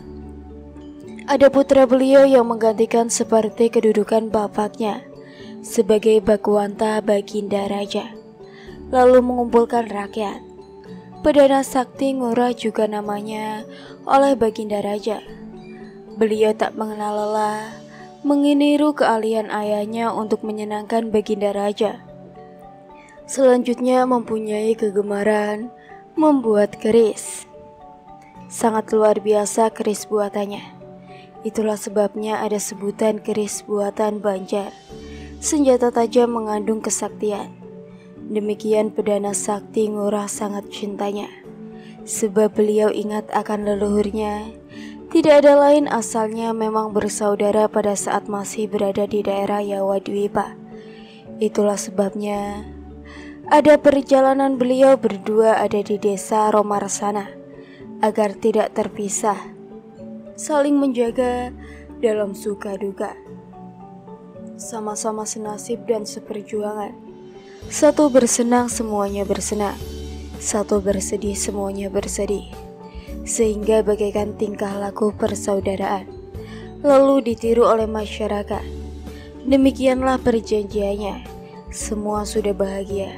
Speaker 1: Ada putra beliau yang menggantikan seperti kedudukan bapaknya sebagai Bakuwanta Baginda Raja, lalu mengumpulkan rakyat. Pedana Sakti ngurah juga namanya oleh Baginda Raja. Beliau tak mengenal lelah, menginiru keahlian ayahnya untuk menyenangkan Baginda Raja. Selanjutnya mempunyai kegemaran membuat keris. Sangat luar biasa keris buatannya. Itulah sebabnya ada sebutan keris buatan Banjar. Senjata tajam mengandung kesaktian. Demikian Pedana Sakti ngurah sangat cintanya, sebab beliau ingat akan leluhurnya. Tidak ada lain asalnya memang bersaudara pada saat masih berada di daerah Yawadwipa. Itulah sebabnya ada perjalanan beliau berdua ada di desa Romarsana, agar tidak terpisah, saling menjaga dalam suka duka, sama-sama senasib dan seperjuangan. Satu bersenang semuanya bersenang, satu bersedih semuanya bersedih, sehingga bagaikan tingkah laku persaudaraan, lalu ditiru oleh masyarakat. Demikianlah perjanjiannya, semua sudah bahagia.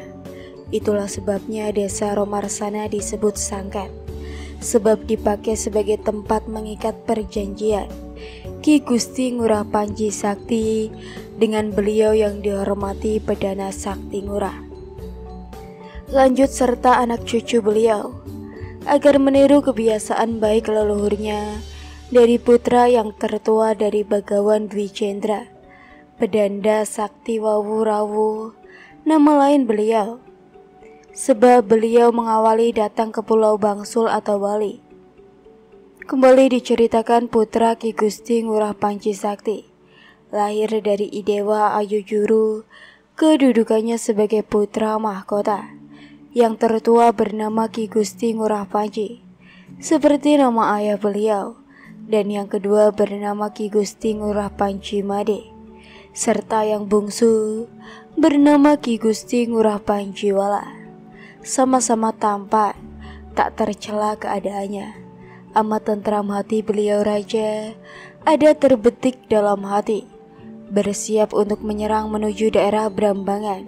Speaker 1: Itulah sebabnya desa Romarsana disebut Sangkat, sebab dipakai sebagai tempat mengikat perjanjian Ki Gusti Ngurah Panji Sakti dengan beliau yang dihormati Pedana Sakti Ngurah. lanjut serta anak cucu beliau, agar meniru kebiasaan baik leluhurnya dari putra yang tertua dari Bagawan Dwi Cendra, Pedanda Sakti Wawu Rawu, nama lain beliau. Sebab beliau mengawali datang ke Pulau Bangsul atau Bali. Kembali diceritakan putra Ki Gusti Ngurah Panji Sakti, lahir dari Idewa Ayu Juru, kedudukannya sebagai putra mahkota. Yang tertua bernama Ki Gusti Ngurah Panji, seperti nama ayah beliau, dan yang kedua bernama Ki Gusti Ngurah Panji Made, serta yang bungsu bernama Ki Gusti Ngurah Panji Wala. Sama-sama tampan, tak tercela keadaannya. Amat tentram hati beliau raja, ada terbetik dalam hati, bersiap untuk menyerang menuju daerah Brambangan,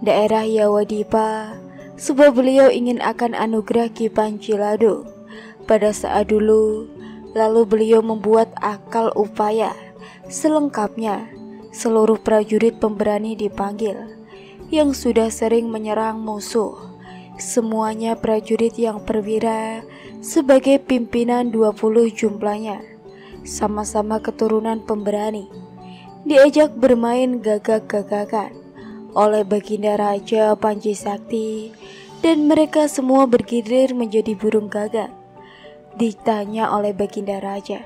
Speaker 1: daerah Yawadipa, sebab beliau ingin akan anugerah Ki Panji Lado pada saat dulu. Lalu beliau membuat akal upaya selengkapnya. Seluruh prajurit pemberani dipanggil yang sudah sering menyerang musuh, semuanya prajurit yang perwira, sebagai pimpinan 20 jumlahnya, sama-sama keturunan pemberani, diajak bermain gagak-gagakan oleh Baginda Raja Panji Sakti, dan mereka semua bergilir menjadi burung gagak. Ditanya oleh Baginda Raja,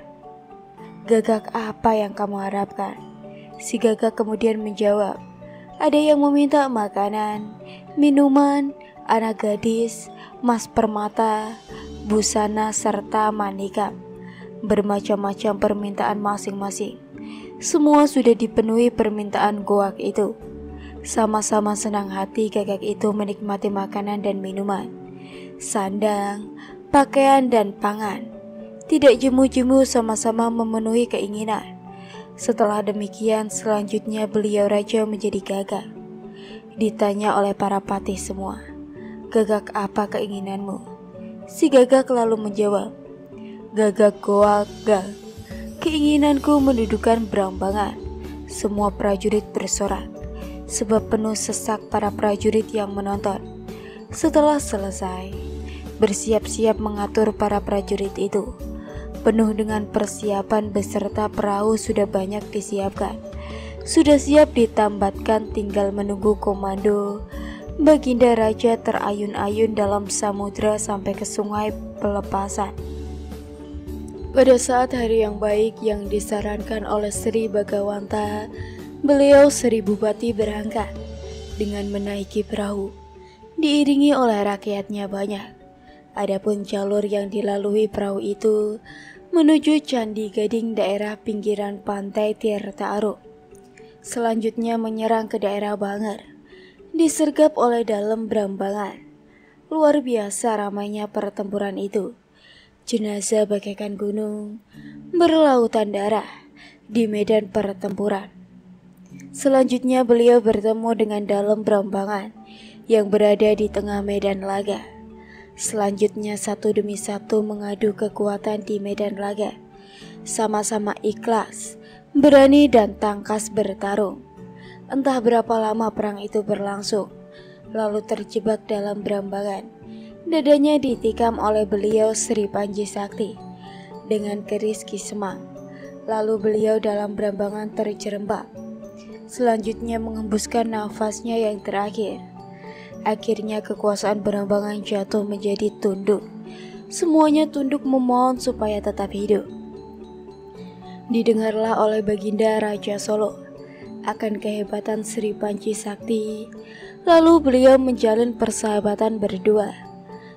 Speaker 1: "Gagak apa yang kamu harapkan?" Si gagak kemudian menjawab, "Ada yang meminta makanan, minuman, anak gadis, emas permata, busana, serta manikam. Bermacam-macam permintaan masing-masing. Semua sudah dipenuhi permintaan goak itu." Sama-sama senang hati gagak itu menikmati makanan dan minuman, sandang, pakaian dan pangan. Tidak jemu-jemu, sama-sama memenuhi keinginan. Setelah demikian, selanjutnya beliau raja menjadi gagak. Ditanya oleh para patih semua, "Gagak apa keinginanmu?" Si gagak lalu menjawab, "Gagak goak gag. Keinginanku mendudukan Brambangan." Semua prajurit bersorak, sebab penuh sesak para prajurit yang menonton. Setelah selesai, bersiap-siap mengatur para prajurit itu. Penuh dengan persiapan beserta perahu sudah banyak disiapkan. Sudah siap ditambatkan, tinggal menunggu komando. Baginda Raja terayun-ayun dalam samudra sampai ke sungai pelepasan. Pada saat hari yang baik yang disarankan oleh Sri Bagawanta, beliau Sri Bupati berangkat dengan menaiki perahu, diiringi oleh rakyatnya banyak. Adapun jalur yang dilalui perahu itu menuju Candi Gading, daerah pinggiran pantai Tirta Arum. Selanjutnya menyerang ke daerah Banger, disergap oleh dalam Brambangan. Luar biasa ramainya pertempuran itu. Jenazah bagaikan gunung berlautan darah di medan pertempuran. Selanjutnya beliau bertemu dengan dalam Brambangan yang berada di tengah medan laga. Selanjutnya satu demi satu mengadu kekuatan di medan laga. Sama-sama ikhlas, berani dan tangkas bertarung. Entah berapa lama perang itu berlangsung, lalu terjebak dalam Brambangan. Dadanya ditikam oleh beliau Sri Panji Sakti dengan keris Ki Semang. Lalu beliau dalam Brambangan terjerembab. Selanjutnya mengembuskan nafasnya yang terakhir. Akhirnya kekuasaan Brambangan jatuh menjadi tunduk. Semuanya tunduk memohon supaya tetap hidup. Didengarlah oleh Baginda Raja Solo akan kehebatan Sri Panji Sakti. Lalu beliau menjalin persahabatan berdua.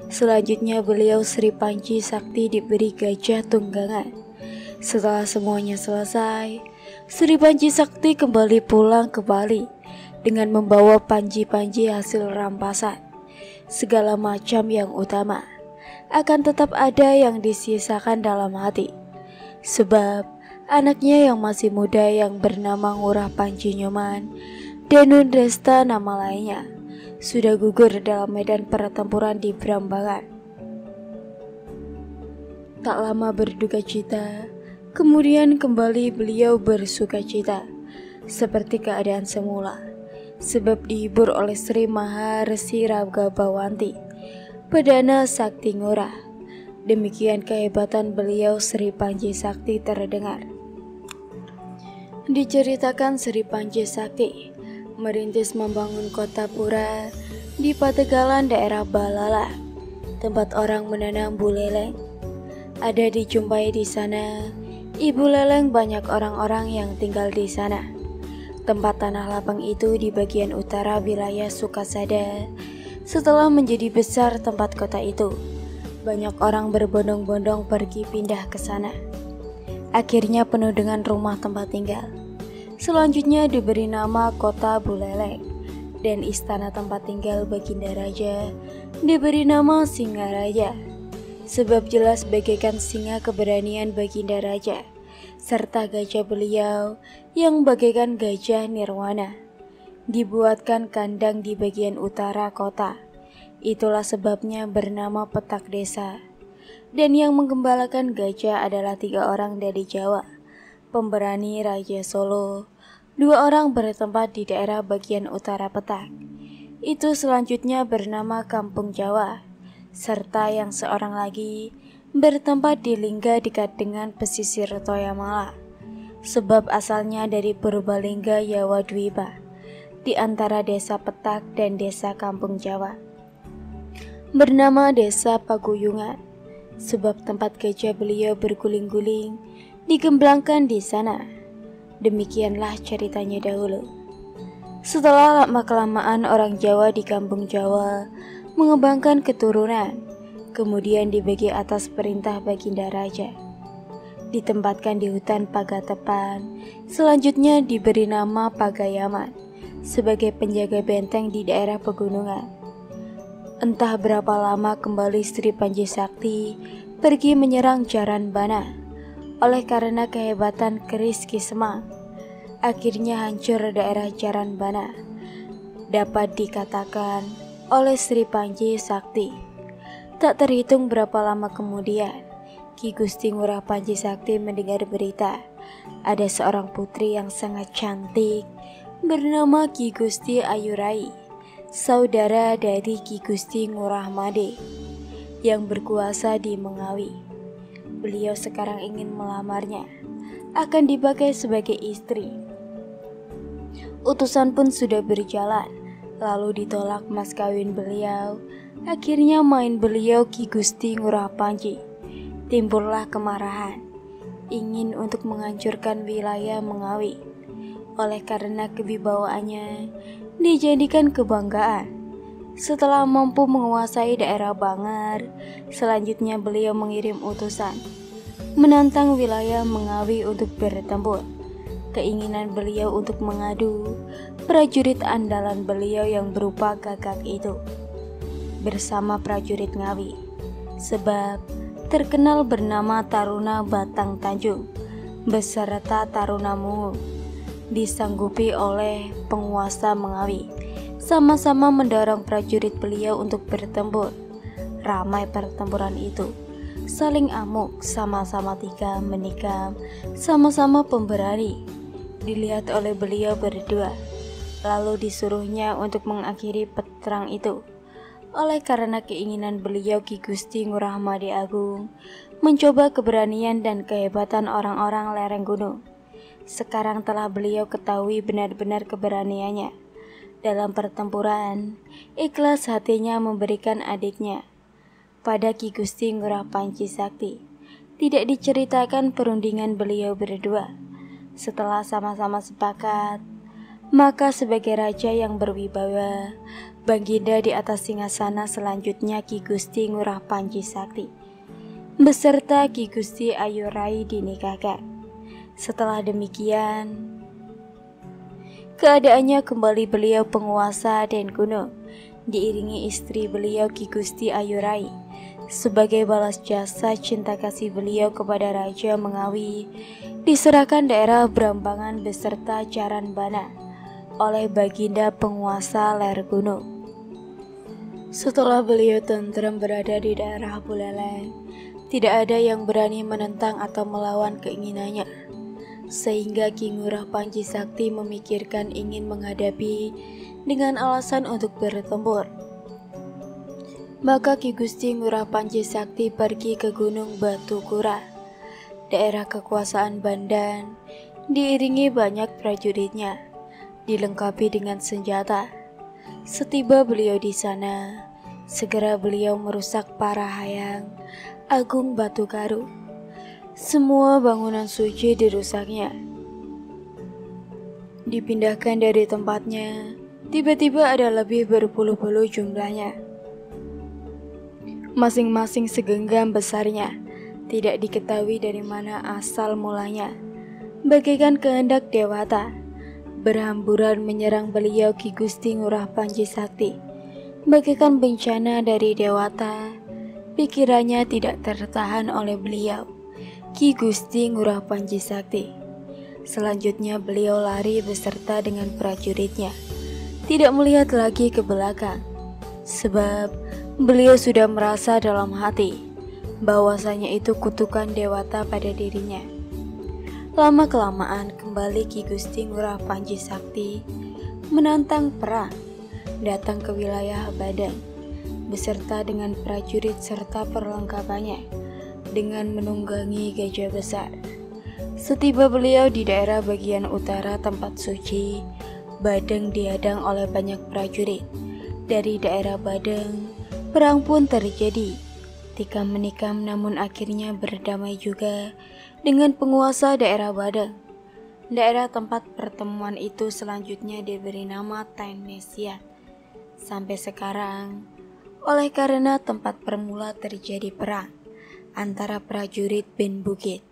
Speaker 1: Selanjutnya beliau Sri Panji Sakti diberi gajah tunggangan. Setelah semuanya selesai, Sri Panji Sakti kembali pulang ke Bali dengan membawa panji-panji hasil rampasan. Segala macam yang utama akan tetap ada yang disisakan dalam hati, sebab anaknya yang masih muda yang bernama Ngurah Panji Nyoman dan Nun Desta nama lainnya sudah gugur dalam medan pertempuran di Brambangan. Tak lama berduka cita, kemudian kembali beliau bersuka cita seperti keadaan semula. sebab dihibur oleh Sri Maha Resi Ragabawanti, Perdana Sakti Ngurah. Demikian kehebatan beliau Sri Panji Sakti terdengar. Diceritakan Sri Panji Sakti merintis membangun kota pura di Pategalan daerah Balala, tempat orang menanam buleleng. Ada dijumpai di sana ibu leleng banyak orang-orang yang tinggal di sana. Tempat tanah lapang itu di bagian utara wilayah Sukasada. Setelah menjadi besar tempat kota itu, banyak orang berbondong-bondong pergi pindah ke sana. Akhirnya penuh dengan rumah tempat tinggal. Selanjutnya diberi nama Kota Buleleng, dan istana tempat tinggal Baginda Raja diberi nama Singaraja, sebab jelas bagaikan singa keberanian Baginda Raja, serta gajah beliau yang bagaikan gajah nirwana. Dibuatkan kandang di bagian utara kota. Itulah sebabnya bernama Petak Desa. Dan yang menggembalakan gajah adalah 3 orang dari Jawa, pemberani Raja Solo. 2 orang bertempat di daerah bagian utara Petak. Itu selanjutnya bernama Kampung Jawa, serta yang seorang lagi bertempat di Lingga dekat dengan pesisir Toyamala, sebab asalnya dari Purbalingga Yawadwipa, di antara desa Petak dan desa Kampung Jawa. Bernama Desa Paguyungan, sebab tempat gajah beliau berguling-guling digemblangkan di sana. Demikianlah ceritanya dahulu. Setelah lama-kelamaan orang Jawa di Kampung Jawa mengembangkan keturunan, kemudian dibagi atas perintah Baginda Raja. Ditempatkan di hutan Pagatepan, selanjutnya diberi nama Pagayaman sebagai penjaga benteng di daerah pegunungan. Entah berapa lama kembali Sri Panji Sakti pergi menyerang Jaranbana. Oleh karena kehebatan keris Ki Semang, akhirnya hancur daerah Jaranbana. Dapat dikatakan oleh Sri Panji Sakti. Tak terhitung berapa lama kemudian, Ki Gusti Ngurah Panji Sakti mendengar berita ada seorang putri yang sangat cantik bernama Ki Gusti Ayurai, saudara dari Ki Gusti Ngurah Made yang berkuasa di Mengawi. Beliau sekarang ingin melamarnya, akan dipakai sebagai istri. Utusan pun sudah berjalan, lalu ditolak mas kawin beliau. Akhirnya main beliau Ki Gusti Ngurah Panji. Timbullah kemarahan, ingin untuk menghancurkan wilayah Mengawi. Oleh karena kewibawaannya dijadikan kebanggaan. Setelah mampu menguasai daerah Bangar, selanjutnya beliau mengirim utusan menantang wilayah Mengawi untuk bertempur. Keinginan beliau untuk mengadu prajurit andalan beliau yang berupa Gagak itu bersama prajurit Ngawi, sebab terkenal bernama Taruna Batang Tanjung beserta Taruna Mungu, disanggupi oleh penguasa Mengawi. Sama-sama mendorong prajurit beliau untuk bertempur. Ramai pertempuran itu, saling amuk, sama-sama tikam menikam, sama-sama pemberani. Dilihat oleh beliau berdua, lalu disuruhnya untuk mengakhiri peperang itu. Oleh karena keinginan beliau, Ki Gusti Ngurah Made Agung mencoba keberanian dan kehebatan orang-orang lereng gunung. Sekarang telah beliau ketahui benar-benar keberaniannya. Dalam pertempuran, ikhlas hatinya memberikan adiknya pada Ki Gusti Ngurah Panji Sakti. Tidak diceritakan perundingan beliau berdua. Setelah sama-sama sepakat, maka sebagai raja yang berwibawa, Baginda di atas singgasana selanjutnya Ki Gusti Ngurah Panji Sakti beserta Ki Gusti Ayurai dinikahkan. Setelah demikian, keadaannya kembali beliau penguasa dan gunung, diiringi istri beliau Ki Gusti Ayurai. Sebagai balas jasa cinta kasih beliau kepada Raja Mengawi, diserahkan daerah Brambangan beserta Jaranbana oleh Baginda penguasa ler gunung. Setelah beliau tenteram berada di daerah Buleleng, tidak ada yang berani menentang atau melawan keinginannya. sehingga Ki Ngurah Panji Sakti memikirkan ingin menghadapi dengan alasan untuk bertempur. Maka Ki Gusti Ngurah Panji Sakti pergi ke Gunung Batu Kura, daerah kekuasaan Bandan, diiringi banyak prajuritnya, dilengkapi dengan senjata. Setiba beliau di sana, segera beliau merusak Parahayang Agung Batu Karu. Semua bangunan suci dirusaknya, dipindahkan dari tempatnya. Tiba-tiba ada lebih berpuluh-puluh jumlahnya, masing-masing segenggam besarnya, tidak diketahui dari mana asal mulanya. Bagaikan kehendak dewata, berhamburan menyerang beliau Ki Gusti Ngurah Panji Sakti. Bagaikan bencana dari dewata, pikirannya tidak tertahan oleh beliau Ki Gusti Ngurah Panji Sakti. Selanjutnya beliau lari beserta dengan prajuritnya, tidak melihat lagi ke belakang, sebab beliau sudah merasa dalam hati bahwasanya itu kutukan dewata pada dirinya. Lama-kelamaan kembali Ki Gusti Ngurah Panji Sakti menantang perang, datang ke wilayah Badang beserta dengan prajurit serta perlengkapannya dengan menunggangi gajah besar. Setiba beliau di daerah bagian utara tempat suci, Badang dihadang oleh banyak prajurit. Dari daerah Badang, perang pun terjadi. Tikam menikam namun akhirnya berdamai juga dengan penguasa daerah Badang. Daerah tempat pertemuan itu selanjutnya diberi nama Tainmesia sampai sekarang, oleh karena tempat permula terjadi perang antara prajurit Ben Bukit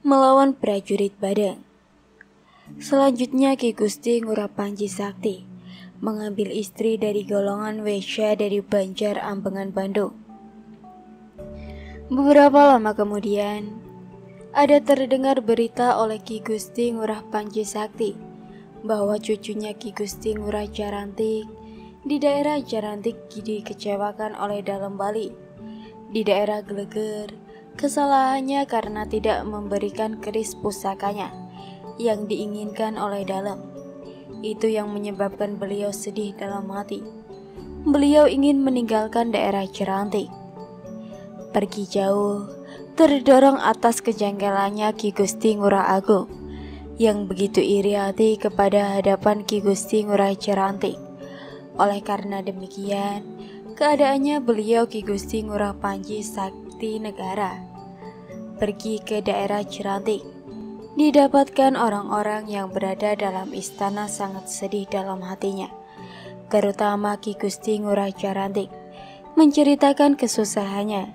Speaker 1: melawan prajurit Badang. Selanjutnya Ki Gusti Ngurah Panji Sakti mengambil istri dari golongan Wesya dari Banjar Ambengan Bandung. Beberapa lama kemudian, ada terdengar berita oleh Ki Gusti Ngurah Panji Sakti bahwa cucunya Ki Gusti Ngurah Jarantik di daerah Jarantik dikecewakan oleh Dalem Bali. Di daerah Geleger, kesalahannya karena tidak memberikan keris pusakanya yang diinginkan oleh Dalem. Itu yang menyebabkan beliau sedih dalam hati. Beliau ingin meninggalkan daerah Jarantik, pergi jauh, terdorong atas kejanggalannya Ki Gusti Ngurah Agung yang begitu iri hati kepada hadapan Ki Gusti Ngurah Jarantik. Oleh karena demikian, keadaannya beliau Ki Gusti Ngurah Panji Sakti Negara pergi ke daerah Jarantik. Didapatkan orang-orang yang berada dalam istana sangat sedih dalam hatinya, terutama Ki Gusti Ngurah Jarantik menceritakan kesusahannya.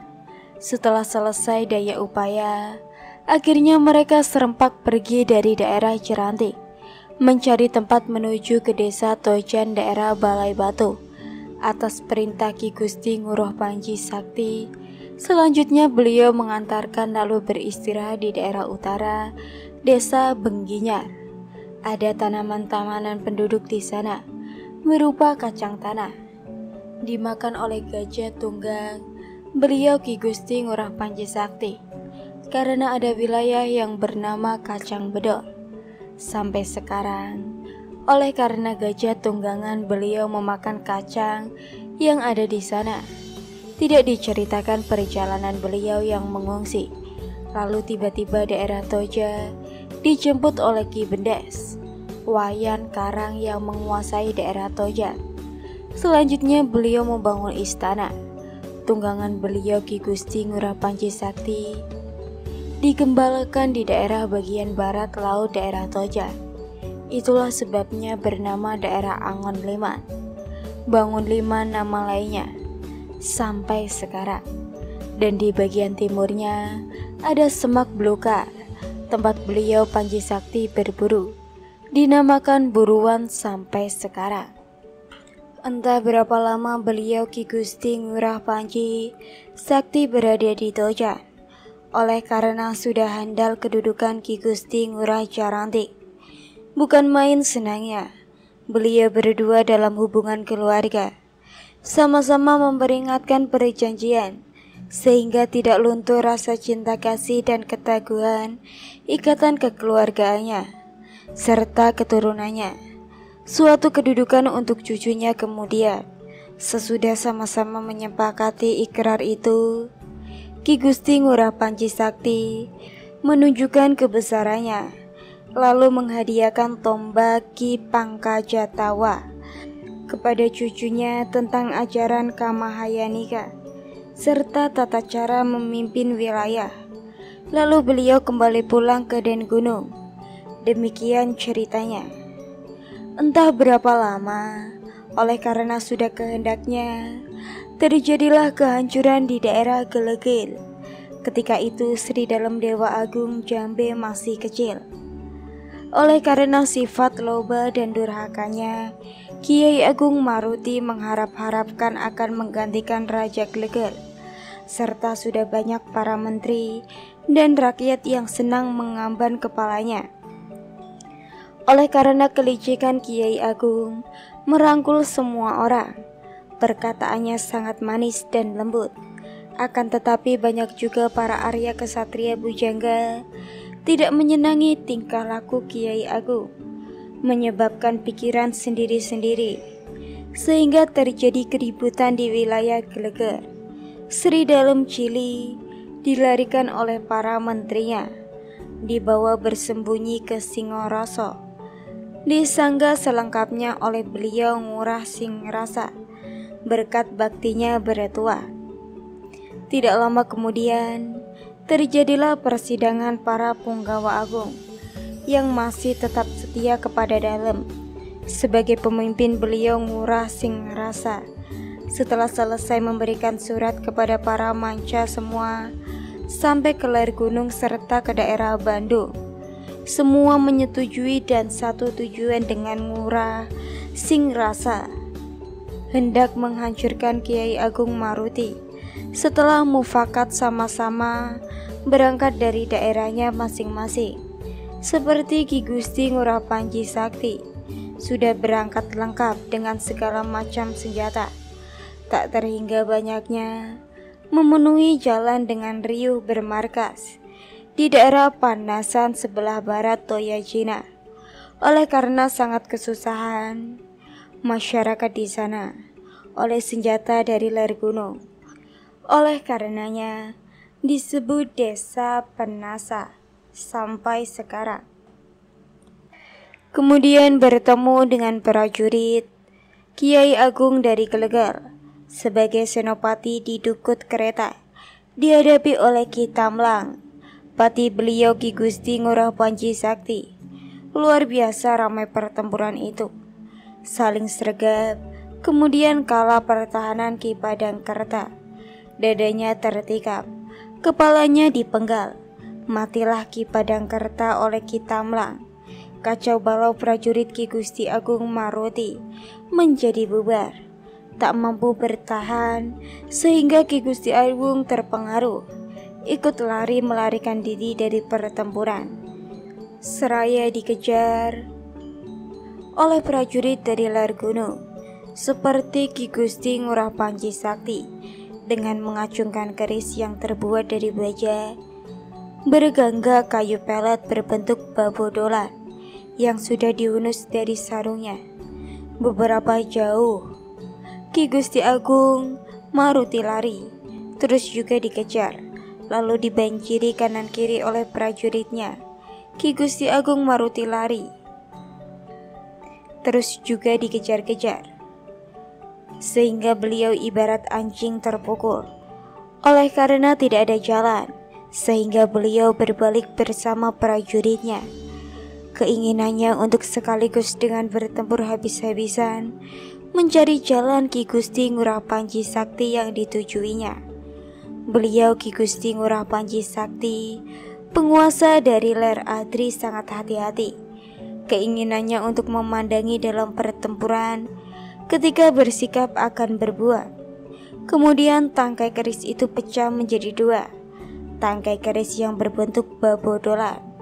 Speaker 1: Setelah selesai daya upaya, akhirnya mereka serempak pergi dari daerah Jarantik, mencari tempat menuju ke desa Tojan daerah Balai Batu. Atas perintah Ki Gusti Ngurah Panji Sakti, selanjutnya beliau mengantarkan lalu beristirahat di daerah utara, desa Bengginyar. Ada tanaman-tanaman penduduk di sana, berupa kacang tanah. Dimakan oleh gajah tunggang beliau Ki Gusti Ngurah Panji Sakti, karena ada wilayah yang bernama Kacang Bedor. Sampai sekarang, oleh karena gajah tunggangan beliau memakan kacang yang ada di sana. Tidak diceritakan perjalanan beliau yang mengungsi. Lalu tiba-tiba daerah Toja dijemput oleh Ki Bendes, Wayan Karang yang menguasai daerah Toja. Selanjutnya beliau membangun istana. Tunggangan beliau Ki Gusti Ngurah Panji Sakti digembalakan di daerah bagian barat laut daerah Toja. Itulah sebabnya bernama daerah Angon Liman, Bangun Liman nama lainnya, sampai sekarang. Dan di bagian timurnya ada Semak Belukar, tempat beliau Panji Sakti berburu, dinamakan Buruan sampai sekarang. Entah berapa lama beliau Ki Gusti Ngurah Panji Sakti berada di Toja. Oleh karena sudah handal kedudukan Ki Gusti Ngurah Jarantik, bukan main senangnya beliau berdua dalam hubungan keluarga, sama-sama memperingatkan perjanjian sehingga tidak luntur rasa cinta kasih dan keteguhan ikatan kekeluargaannya serta keturunannya. Suatu kedudukan untuk cucunya kemudian. Sesudah sama-sama menyepakati ikrar itu, Ki Gusti Ngurah Panji Sakti menunjukkan kebesarannya, lalu menghadiahkan tombak Ki Pangkajatawa kepada cucunya tentang ajaran Kamahayanika serta tata cara memimpin wilayah. Lalu beliau kembali pulang ke Den Gunung. Demikian ceritanya. Entah berapa lama, oleh karena sudah kehendaknya, terjadilah kehancuran di daerah Gelegil. Ketika itu Sri Dalem Dewa Agung Jambe masih kecil. Oleh karena sifat loba dan durhakanya, Kiai Agung Maruti mengharap-harapkan akan menggantikan Raja Gelegil, serta sudah banyak para menteri dan rakyat yang senang mengamban kepalanya. Oleh karena kelicikan Kiai Agung merangkul semua orang, perkataannya sangat manis dan lembut. Akan tetapi banyak juga para Arya Kesatria Bujangga tidak menyenangi tingkah laku Kiai Agung, menyebabkan pikiran sendiri-sendiri, sehingga terjadi keributan di wilayah Gelegel. Sri Dalem Cili dilarikan oleh para menterinya, dibawa bersembunyi ke Singoroso, disangga selengkapnya oleh beliau Ngurah Singrasa berkat baktinya beretua. Tidak lama kemudian terjadilah persidangan para punggawa agung yang masih tetap setia kepada Dalem. Sebagai pemimpin beliau Ngurah Singrasa setelah selesai memberikan surat kepada para manca semua sampai ke ler gunung serta ke daerah Bandung. Semua menyetujui dan satu tujuan dengan Ngurah Singrasa hendak menghancurkan Kiai Agung Maruti. Setelah mufakat sama-sama berangkat dari daerahnya masing-masing. Seperti Ki Gusti Ngurah Panji Sakti sudah berangkat lengkap dengan segala macam senjata, tak terhingga banyaknya memenuhi jalan dengan riuh bermarkas di daerah Panasan sebelah barat Toyajina. Oleh karena sangat kesusahan masyarakat di sana oleh senjata dari ler gunung, oleh karenanya disebut Desa Penasa sampai sekarang. Kemudian bertemu dengan prajurit Kiai Agung dari Gelegel sebagai senopati di Dukut Kereta, dihadapi oleh Ki Tamlang, pati beliau Ki Gusti Ngurah Panji Sakti. Luar biasa ramai pertempuran itu, saling sergap, kemudian kalah pertahanan Ki Padangkerta. Dadanya tertikap, kepalanya dipenggal, matilah Ki Padangkerta oleh Ki Tamlang. Kacau balau prajurit Ki Gusti Agung Maruti menjadi bubar, tak mampu bertahan sehingga Ki Gusti Agung terpengaruh, ikut lari melarikan diri dari pertempuran. Seraya dikejar oleh prajurit dari ler gunung, seperti Ki Gusti Ngurah Panji Sakti dengan mengacungkan keris yang terbuat dari baja bergangga kayu pelet berbentuk babodolan yang sudah dihunus dari sarungnya. Beberapa jauh Ki Gusti Agung Maruti lari, terus juga dikejar, lalu dibanjiri kanan kiri oleh prajuritnya. Ki Gusti Agung Maruti lari, terus juga dikejar-kejar, sehingga beliau ibarat anjing terpukul. Oleh karena tidak ada jalan, sehingga beliau berbalik bersama prajuritnya. Keinginannya untuk sekaligus dengan bertempur habis-habisan mencari jalan Ki Gusti Ngurah Panji Sakti yang ditujuinya. Beliau Ki Gusti Ngurah Panji Sakti, penguasa dari ler Adri, sangat hati-hati. Keinginannya untuk memandangi dalam pertempuran ketika bersikap akan berbuat. Kemudian tangkai keris itu pecah menjadi dua. Tangkai keris yang berbentuk babodolan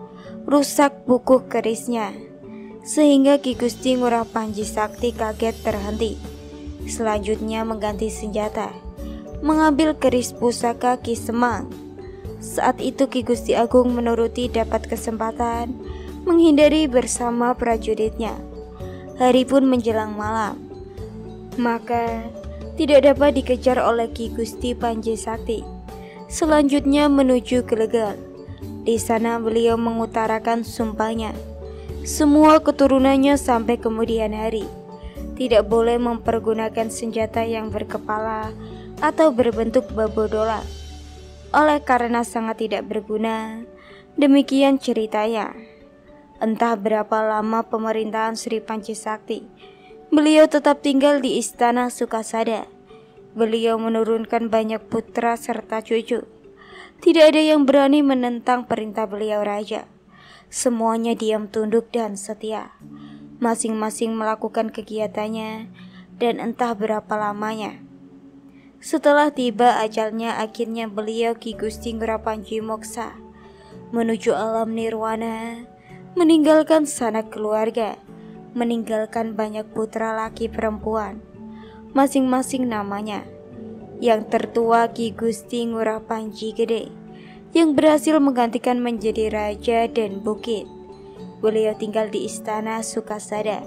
Speaker 1: rusak bukuh kerisnya, sehingga Ki Gusti Ngurah Panji Sakti kaget terhenti. Selanjutnya mengganti senjata. mengambil keris pusaka Ki Semang. Saat itu Ki Gusti Agung menuruti dapat kesempatan menghindari bersama prajuritnya. Hari pun menjelang malam, maka tidak dapat dikejar oleh Ki Gusti Panji Sakti. Selanjutnya menuju Gelegal. Di sana beliau mengutarakan sumpahnya. Semua keturunannya sampai kemudian hari tidak boleh mempergunakan senjata yang berkepala atau berbentuk babodola, oleh karena sangat tidak berguna. Demikian ceritanya. Entah berapa lama pemerintahan Sri Panji Sakti, beliau tetap tinggal di istana Sukasada. Beliau menurunkan banyak putra serta cucu. Tidak ada yang berani menentang perintah beliau raja. Semuanya diam tunduk dan setia. Masing-masing melakukan kegiatannya dan entah berapa lamanya. Setelah tiba ajalnya, akhirnya beliau Ki Gusti Ngurapanji Moksa menuju alam nirwana, meninggalkan sanak keluarga, meninggalkan banyak putra laki perempuan, masing-masing namanya. Yang tertua Ki Gusti Ngurapanji Gede, yang berhasil menggantikan menjadi raja dan bukit. Beliau tinggal di istana Sukasada.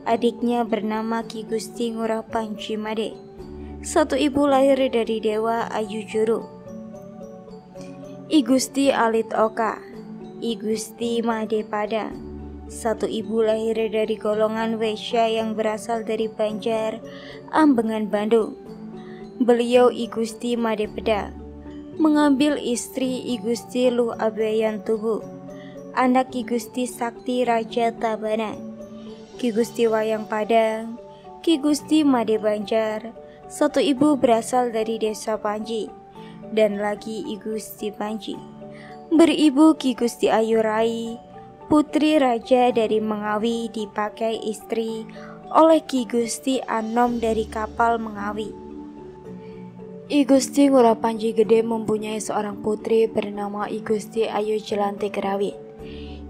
Speaker 1: Adiknya bernama Ki Gusti Ngurapanji Made. Satu ibu lahir dari Dewa Ayu Juru, I Gusti Alit Oka, I Gusti Made Padang. Satu ibu lahir dari golongan Wesya yang berasal dari Banjar, Ambengan, Bandung. Beliau I Gusti Made Pedang mengambil istri I Gusti Luh Abayan Tubuh, anak Ki Gusti Sakti Raja Tabanan, Ki Gusti Wayang Padang, Ki Gusti Made Banjar. Satu ibu berasal dari desa Panji, dan lagi I Gusti Panji. Beribu Ki Gusti Ayu Rai, putri raja dari Mengawi, dipakai istri oleh Ki Gusti Anom dari kapal Mengawi. I Gusti Ngurapanji Gede mempunyai seorang putri bernama I Gusti Ayu Jelantik Rawit.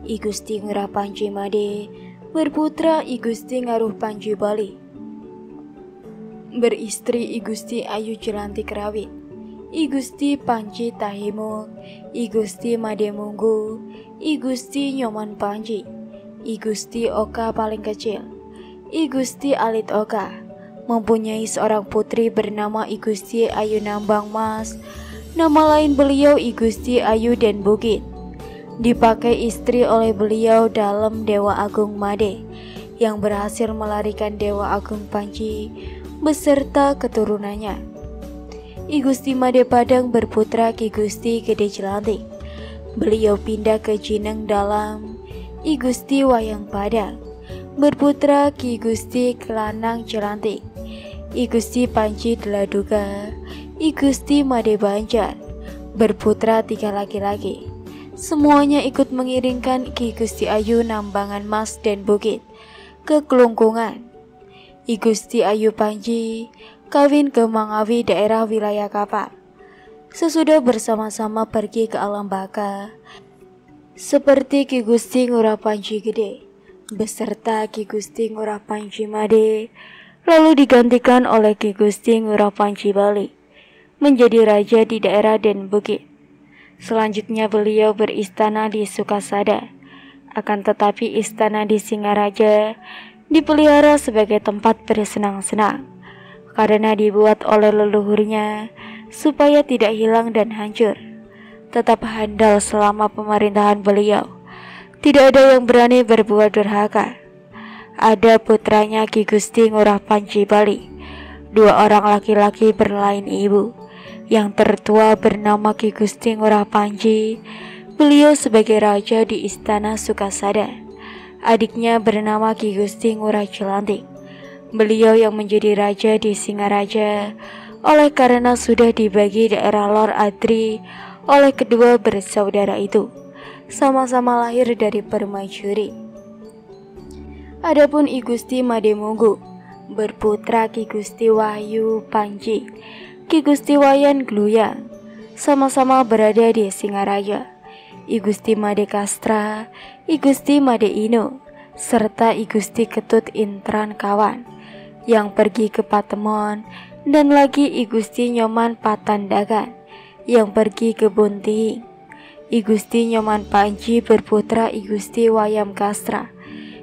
Speaker 1: I Gusti Ngurapanji Made berputra I Gusti Ngaruh Panji Bali, beristri I Gusti Ayu Jelantik Rawit, I Gusti Panji Tahimuk, I Gusti Made Munggu, I Gusti Nyoman Panji, I Gusti Oka paling kecil, I Gusti Alit Oka. Mempunyai seorang putri bernama I Gusti Ayu Nambang Mas. Nama lain beliau I Gusti Ayu Den Bukit. Dipakai istri oleh beliau dalam Dewa Agung Made, yang berhasil melarikan Dewa Agung Panji beserta keturunannya. I Gusti Made Padang berputra Ki Gusti Gede Jelantik. Beliau pindah ke Jineng dalam I Gusti Wayang Padang, berputra Ki Gusti Kelanang Jelantik. I Gusti Panji Deladuga, I Gusti Made Banjar, berputra 3 laki-laki. Semuanya ikut mengiringkan Ki Gusti Ayu Nambangan Mas dan Bukit ke Kelungkungan. I Gusti Ayu Panji kawin ke Mangawi, daerah wilayah Kapar. Sesudah bersama-sama pergi ke alam baka, seperti Ki Gusti Ngurapanji Gede beserta Ki Gusti Ngurapanji Made, lalu digantikan oleh Ki Gusti Ngurapanji Bali menjadi raja di daerah Den Bukit. Selanjutnya beliau beristana di Sukasada. Akan tetapi istana di Singaraja dipelihara sebagai tempat bersenang-senang karena dibuat oleh leluhurnya supaya tidak hilang dan hancur. Tetap handal selama pemerintahan beliau. Tidak ada yang berani berbuat durhaka. Ada putranya Ki Gusti Ngurapanji Bali, 2 orang laki-laki berlain ibu. Yang tertua bernama Ki Gusti Ngurapanji. Beliau sebagai raja di istana Sukasada. Adiknya bernama Ki Gusti Ngurah Jelantik. Beliau yang menjadi raja di Singaraja oleh karena sudah dibagi daerah Lor Adri oleh kedua bersaudara itu. Sama-sama lahir dari permaisuri. Adapun I Gusti Made Munggu berputra Ki Gusti Wahyu Panji, Ki Gusti Wayan Gluyang, sama-sama berada di Singaraja. I Gusti Made Kastra, I Gusti Made Ino, serta I Gusti Ketut Intran Kawan yang pergi ke Patemon Dan lagi I Gusti Nyoman Patandakan yang pergi ke Bunting. I Gusti Nyoman Panji berputra I Gusti Wayam Kastra,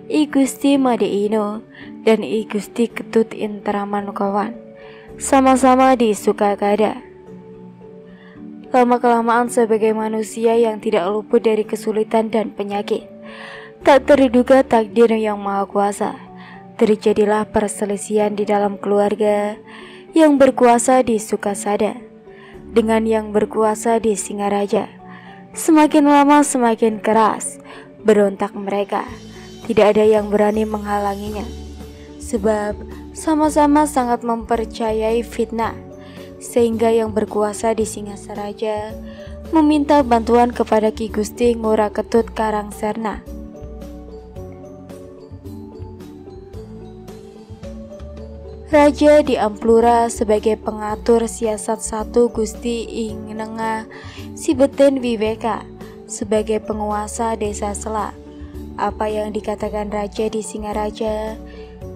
Speaker 1: I Gusti Madeino, dan I Gusti Ketut Indramankawan, sama-sama di Sukakada. Lama-kelamaan sebagai manusia yang tidak luput dari kesulitan dan penyakit, tak terduga takdir yang maha kuasa, terjadilah perselisihan di dalam keluarga yang berkuasa di Sukasada dengan yang berkuasa di Singaraja. Semakin lama semakin keras berontak mereka. Tidak ada yang berani menghalanginya, sebab sama-sama sangat mempercayai fitnah, sehingga yang berkuasa di Singasaraja meminta bantuan kepada Ki Gusti Ngurah Ketut Karangserna. Raja di Amplura sebagai pengatur siasat satu Gusti ing Nengah Sibeten Wibeka sebagai penguasa desa Sela. Apa yang dikatakan raja di Singaraja,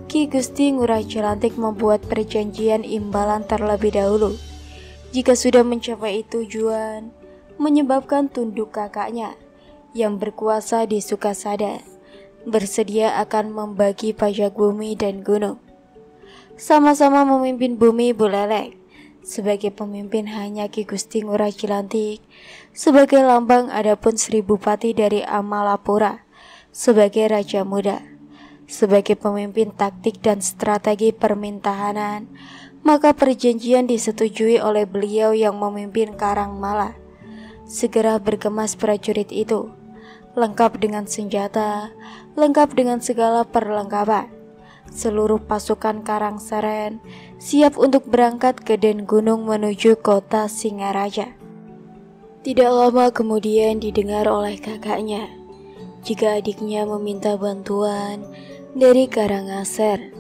Speaker 1: Ki Gusti Ngurah Jelantik membuat perjanjian imbalan terlebih dahulu. Jika sudah mencapai tujuan, menyebabkan tunduk kakaknya yang berkuasa di Sukasada bersedia akan membagi pajak bumi dan gunung. Sama-sama memimpin bumi Bulelek. Sebagai pemimpin hanya Ki Gusti Ngurah Jelantik sebagai lambang, adapun Sri Bupati dari Amalapura sebagai Raja Muda. Sebagai pemimpin taktik dan strategi permintahanan, maka perjanjian disetujui oleh beliau yang memimpin Karangmala. Segera bergemas prajurit itu, lengkap dengan senjata, lengkap dengan segala perlengkapan. Seluruh pasukan Karangseren siap untuk berangkat ke Den Gunung menuju kota Singaraja. Tidak lama kemudian didengar oleh kakaknya jika adiknya meminta bantuan dari Karangaser.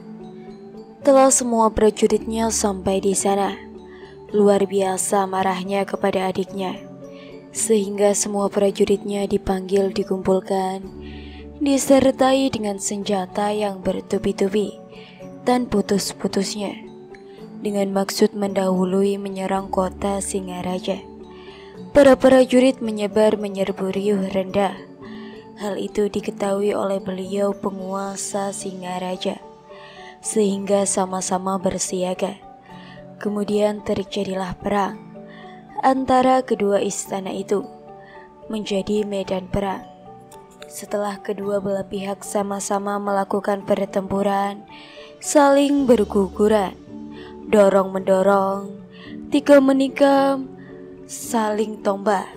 Speaker 1: Telah semua prajuritnya sampai di sana. Luar biasa marahnya kepada adiknya, sehingga semua prajuritnya dipanggil dikumpulkan, disertai dengan senjata yang bertubi-tubi dan putus-putusnya, dengan maksud mendahului menyerang kota Singaraja. Para prajurit menyebar menyerbu riuh rendah. Hal itu diketahui oleh beliau penguasa Singaraja, sehingga sama-sama bersiaga. Kemudian terjadilah perang antara kedua istana itu, menjadi medan perang. Setelah kedua belah pihak sama-sama melakukan pertempuran, saling berguguran, dorong-mendorong, tikam-menikam, saling tombak.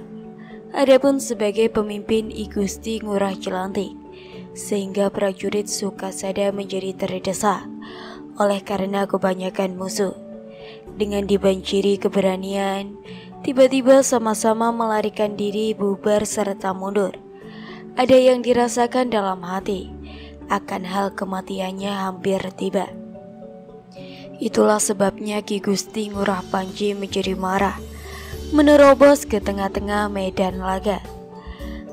Speaker 1: Adapun sebagai pemimpin I Gusti Ngurah Jelantik, sehingga prajurit Sukasada menjadi terdesak oleh karena kebanyakan musuh. Dengan dibanjiri keberanian, tiba-tiba sama-sama melarikan diri, bubar serta mundur. Ada yang dirasakan dalam hati akan hal kematiannya hampir tiba. Itulah sebabnya Ki Gusti Ngurah Panji menjadi marah, menerobos ke tengah-tengah medan laga,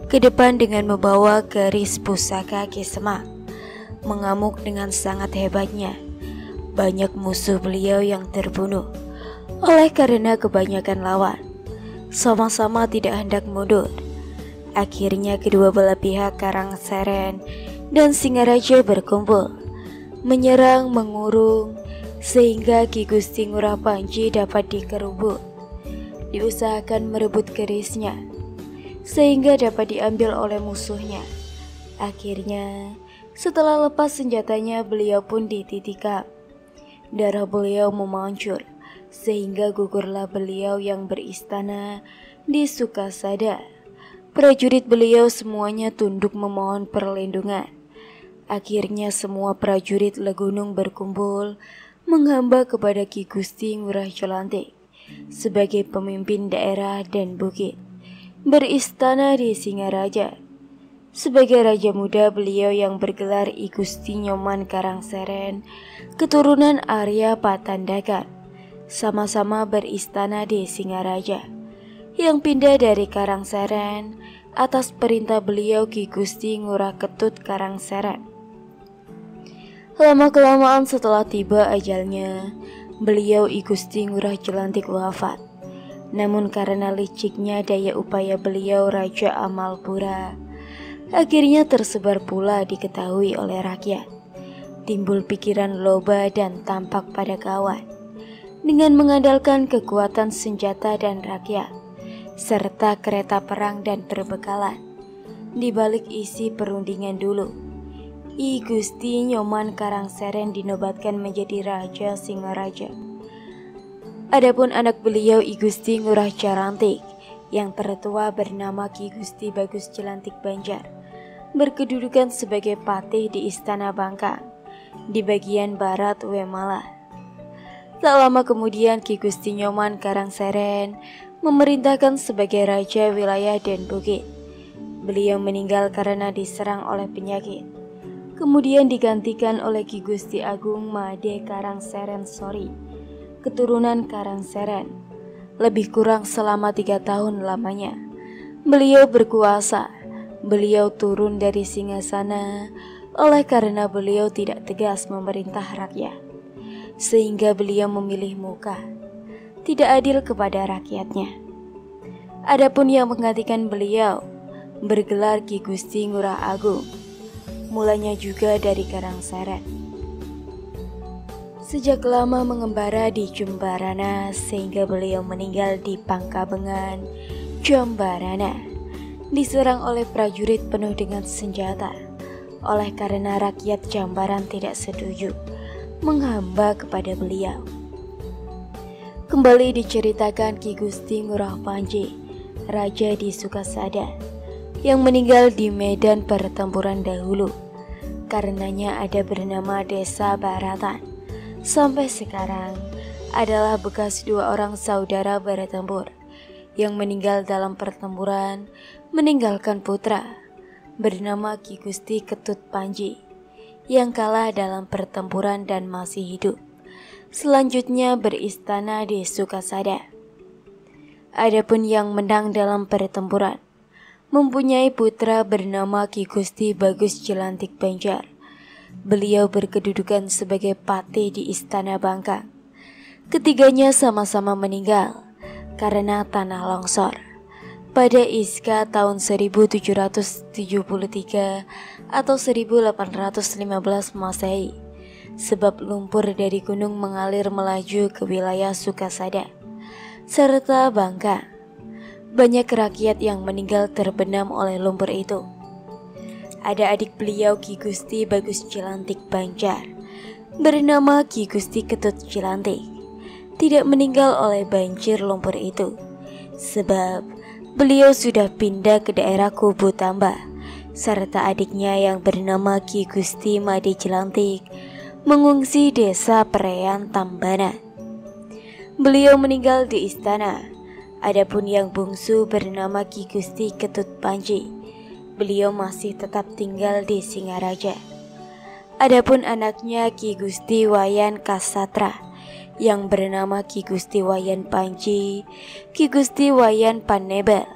Speaker 1: ke depan dengan membawa keris pusaka Ki Semak, mengamuk dengan sangat hebatnya. Banyak musuh beliau yang terbunuh oleh karena kebanyakan lawan, sama-sama tidak hendak mundur. Akhirnya kedua belah pihak Karangseren dan Singaraja berkumpul, menyerang, mengurung, sehingga Ki Gusti Ngurah Panji dapat dikerubuk. Diusahakan merebut kerisnya, sehingga dapat diambil oleh musuhnya. Akhirnya, setelah lepas senjatanya, beliau pun dititikam. Darah beliau memancur, sehingga gugurlah beliau yang beristana di Sukasada. Prajurit beliau semuanya tunduk memohon perlindungan. Akhirnya semua prajurit Legunung berkumpul menghamba kepada Ki Gusti Ngurah Jelantik sebagai pemimpin daerah dan bukit, beristana di Singaraja. Sebagai raja muda, beliau yang bergelar I Gusti Nyoman Karangseren, keturunan Arya Patandakan, sama-sama beristana di Singaraja, yang pindah dari Karangseren atas perintah beliau Ki Gusti Ngurah Ketut Karangserna. Lama-kelamaan setelah tiba ajalnya, beliau I Gusti Ngurah Jelantik wafat. Namun karena liciknya daya upaya beliau Raja Amalpura, akhirnya tersebar pula diketahui oleh rakyat. Timbul pikiran loba dan tampak pada kawan, dengan mengandalkan kekuatan senjata dan rakyat, serta kereta perang dan perbekalan. Di balik isi perundingan dulu, I Gusti Nyoman Karangseren dinobatkan menjadi Raja Singaraja. Adapun anak beliau I Gusti Ngurah Carantik yang tertua bernama Ki Gusti Bagus Jelantik Banjar, berkedudukan sebagai patih di Istana Bangkang di bagian barat Wemala. Tak lama kemudian Ki Gusti Nyoman Karangseren memerintahkan sebagai raja wilayah Den Bukit. Beliau meninggal karena diserang oleh penyakit. Kemudian digantikan oleh Ki Gusti Agung Made Karangseren Sori, keturunan Karangseren. Lebih kurang selama 3 tahun lamanya beliau berkuasa. Beliau turun dari singgasana oleh karena beliau tidak tegas memerintah rakyat, sehingga beliau memilih muka tidak adil kepada rakyatnya. Adapun yang menggantikan beliau bergelar Ki Gusti Ngurah Agung, mulanya juga dari Karangseren. Sejak lama mengembara di Jembarana sehingga beliau meninggal di Pangkabengan, Jembarana, diserang oleh prajurit penuh dengan senjata. Oleh karena rakyat Jambaran tidak setuju menghamba kepada beliau. Kembali diceritakan Ki Gusti Ngurah Panji, raja di Sukasada, yang meninggal di medan pertempuran dahulu. Karenanya ada bernama Desa Baratan. Sampai sekarang adalah bekas 2 orang saudara bertempur yang meninggal dalam pertempuran, meninggalkan putra bernama Ki Gusti Ketut Panji yang kalah dalam pertempuran dan masih hidup. Selanjutnya beristana di Sukasada. Adapun yang menang dalam pertempuran mempunyai putra bernama Ki Gusti Bagus Jelantik Banjar. Beliau berkedudukan sebagai patih di Istana Bangkang. Ketiganya sama-sama meninggal karena tanah longsor pada Iska tahun 1773 atau 1815 Masehi, sebab lumpur dari gunung mengalir melaju ke wilayah Sukasada serta Bangka. Banyak rakyat yang meninggal terbenam oleh lumpur itu. Ada adik beliau Ki Gusti Bagus Jelantik Banjar bernama Ki Gusti Ketut Jelantik, tidak meninggal oleh banjir lumpur itu, sebab beliau sudah pindah ke daerah Kubu Tambah, serta adiknya yang bernama Ki Gusti Made Jelantik mengungsi desa Perean Tambana. Beliau meninggal di istana. Adapun yang bungsu bernama Ki Gusti Ketut Panji, beliau masih tetap tinggal di Singaraja. Adapun anaknya Ki Gusti Wayan Kasatra yang bernama Ki Gusti Wayan Panji, Ki Gusti Wayan Panebel,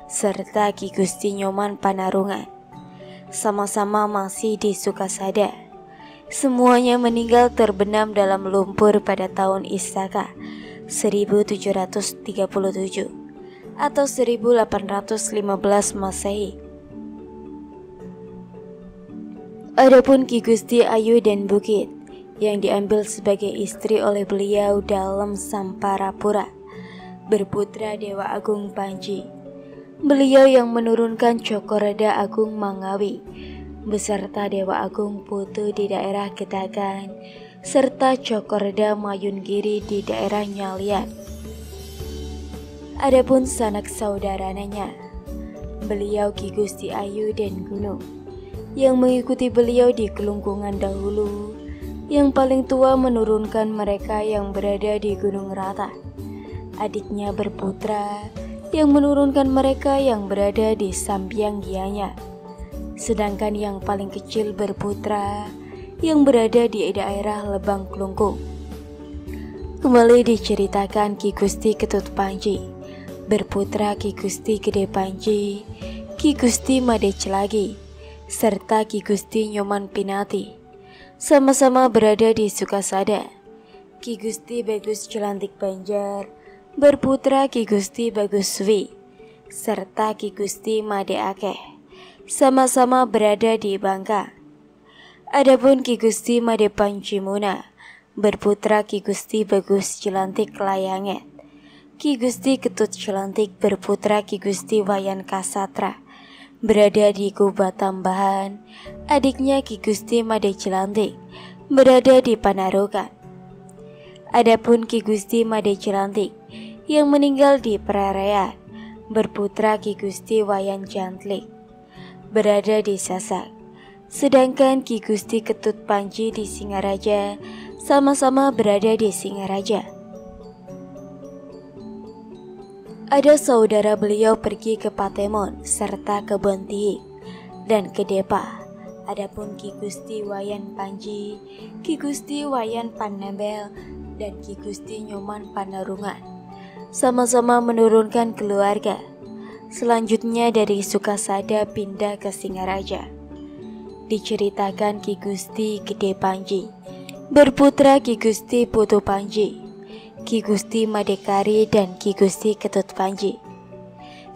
Speaker 1: serta Ki Gusti Nyoman Panarungan, sama-sama masih di Sukasada. Semuanya meninggal terbenam dalam lumpur pada tahun Istaka 1737 atau 1815 Masehi. Adapun Ki Gusti Ayu Den Bukit yang diambil sebagai istri oleh beliau dalam Samparapura, berputra Dewa Agung Panji. Beliau yang menurunkan Cokoreda Agung Mangawi beserta Dewa Agung Putu di daerah Getagan serta Cokoreda Mayungiri di daerah Nyalian. Adapun sanak saudaranya, beliau Ki Gusti Ayu Den Gunung yang mengikuti beliau di Kelungkungan dahulu. Yang paling tua menurunkan mereka yang berada di Gunung Rata. Adiknya berputra yang menurunkan mereka yang berada di Sambiang Gianyar. Sedangkan yang paling kecil berputra yang berada di daerah Lebang Kelungkung. Kembali diceritakan Ki Gusti Ketut Panji berputra Ki Gusti Gede Panji, Ki Gusti Made Celagi, serta Ki Gusti Nyoman Pinati, sama-sama berada di Sukasada. Ki Gusti Bagus Jelantik Banjar berputra Ki Gusti Bagus Suwi serta Ki Gusti Made Akeh sama-sama berada di Bangka. Adapun Ki Gusti Made Pancimuna berputra Ki Gusti Bagus Jelantik Layanget. Ki Gusti Ketut Jelantik berputra Ki Gusti Wayan Kasatra berada di Kuba Tambahan. Adiknya Ki Gusti Made Jelantik berada di Panarukan. Adapun Ki Gusti Made Jelantik yang meninggal di Prareyan berputra Ki Gusti Wayan Jantlik berada di Sasak. Sedangkan Ki Gusti Ketut Panji di Singaraja sama-sama berada di Singaraja. Ada saudara beliau pergi ke Patemon serta ke Bontihik dan ke Depa. Adapun Ki Gusti Wayan Panji, Ki Gusti Wayan Panembel, dan Ki Gusti Nyoman Panarungan sama-sama menurunkan keluarga. Selanjutnya dari Sukasada pindah ke Singaraja. Diceritakan Ki Gusti Gede Panji berputra Ki Gusti Putu Panji, Ki Gusti Madekari, dan Ki Gusti Ketut Panji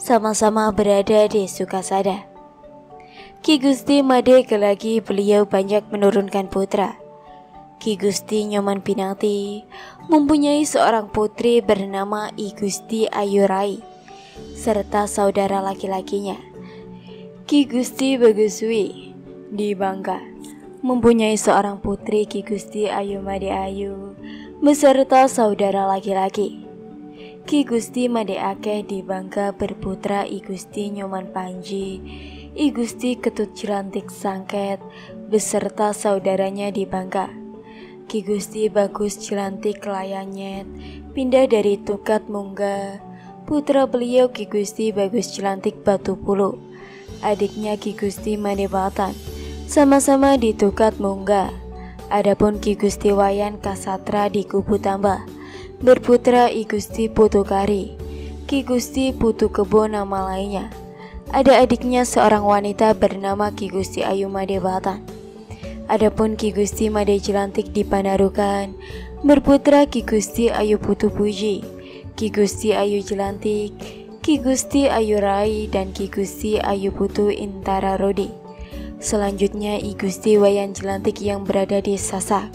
Speaker 1: sama-sama berada di Sukasada. Ki Gusti Made Kelagi beliau banyak menurunkan putra. Ki Gusti Nyoman Pinangti mempunyai seorang putri bernama I Gusti Ayurai serta saudara laki-lakinya Ki Gusti Baguswi di Bangka mempunyai seorang putri Ki Gusti Ayu Made Ayu beserta saudara laki-laki. Ki Gusti Made Akeh di Bangka berputra I Gusti Nyoman Panji, I Gusti Ketut Jelantik Sangket beserta saudaranya di Bangka. Ki Gusti Bagus Jelantik Layanyet pindah dari Tukat Mungga. Putra beliau Ki Gusti Bagus Jelantik Batu Pulu, adiknya Ki Gusti Made Batan sama-sama di Tukat Mungga. Adapun Ki Gusti Wayan Kasatra di Kubu Tambah berputra I Gusti Putu Kari, Ki Gusti Putu Kebo nama lainnya. Ada adiknya seorang wanita bernama Ki Gusti Ayu Made Batan. Adapun Ki Gusti Made Jelantik di Panarukan berputra Ki Gusti Ayu Putu Puji, Ki Gusti Ayu Jelantik, Ki Gusti Ayu Rai, dan Ki Gusti Ayu Putu Intara Rodi. Selanjutnya I Gusti Wayan Jelantik yang berada di Sasak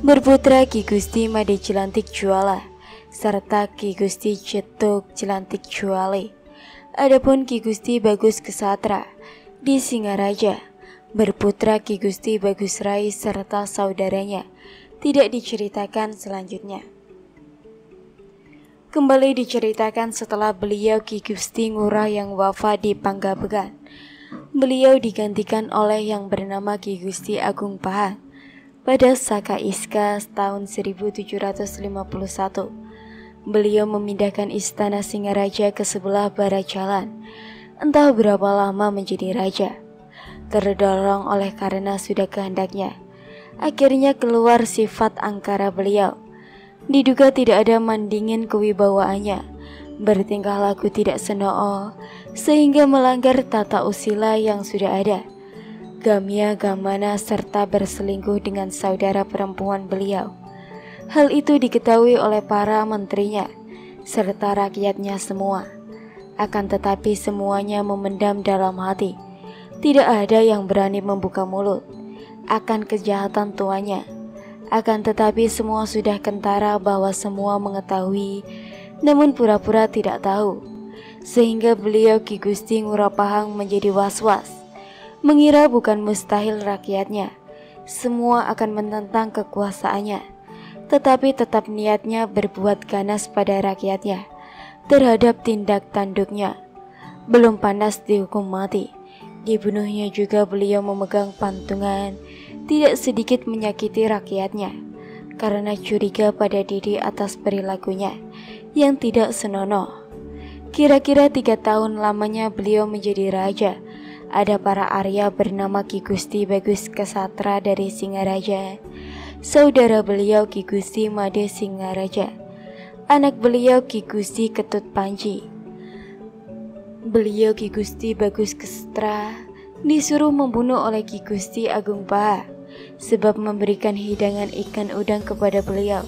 Speaker 1: berputra Ki Gusti Made Jelantik Juala serta Ki Gusti Cetuk Jelantik Juale. Adapun Ki Gusti Bagus Kesatra di Singaraja berputra Ki Gusti Bagus Rai serta saudaranya tidak diceritakan selanjutnya. Kembali diceritakan setelah beliau Ki Gusti Ngurah yang wafat di Panggabegan. Beliau digantikan oleh yang bernama Ki Gusti Agung Pahang pada Saka Iska tahun 1751. Beliau memindahkan istana Singaraja ke sebelah barat jalan, entah berapa lama menjadi raja. Terdorong oleh karena sudah kehendaknya, akhirnya keluar sifat angkara beliau. Diduga tidak ada mandingin kewibawaannya, bertingkah laku tidak senoo, sehingga melanggar tata usila yang sudah ada. Gamya gamana serta berselingkuh dengan saudara perempuan beliau. Hal itu diketahui oleh para menterinya serta rakyatnya semua. Akan tetapi semuanya memendam dalam hati. Tidak ada yang berani membuka mulut akan kejahatan tuanya. Akan tetapi semua sudah kentara bahwa semua mengetahui, namun pura-pura tidak tahu. Sehingga beliau Ki Gusti Ngurah Pahang menjadi was-was, mengira bukan mustahil rakyatnya semua akan menentang kekuasaannya, tetapi tetap niatnya berbuat ganas pada rakyatnya terhadap tindak tanduknya. Belum panas dihukum mati, dibunuhnya juga beliau memegang pantungan, tidak sedikit menyakiti rakyatnya karena curiga pada diri atas perilakunya yang tidak senonoh. Kira-kira 3 tahun lamanya beliau menjadi raja. Ada para Arya bernama Ki Gusti Bagus Kesatra dari Singaraja, saudara beliau Ki Gusti Made Singaraja, anak beliau Ki Gusti Ketut Panji. Beliau Ki Gusti Bagus Kesatra disuruh membunuh oleh Ki Gusti Agung Pahang sebab memberikan hidangan ikan udang kepada beliau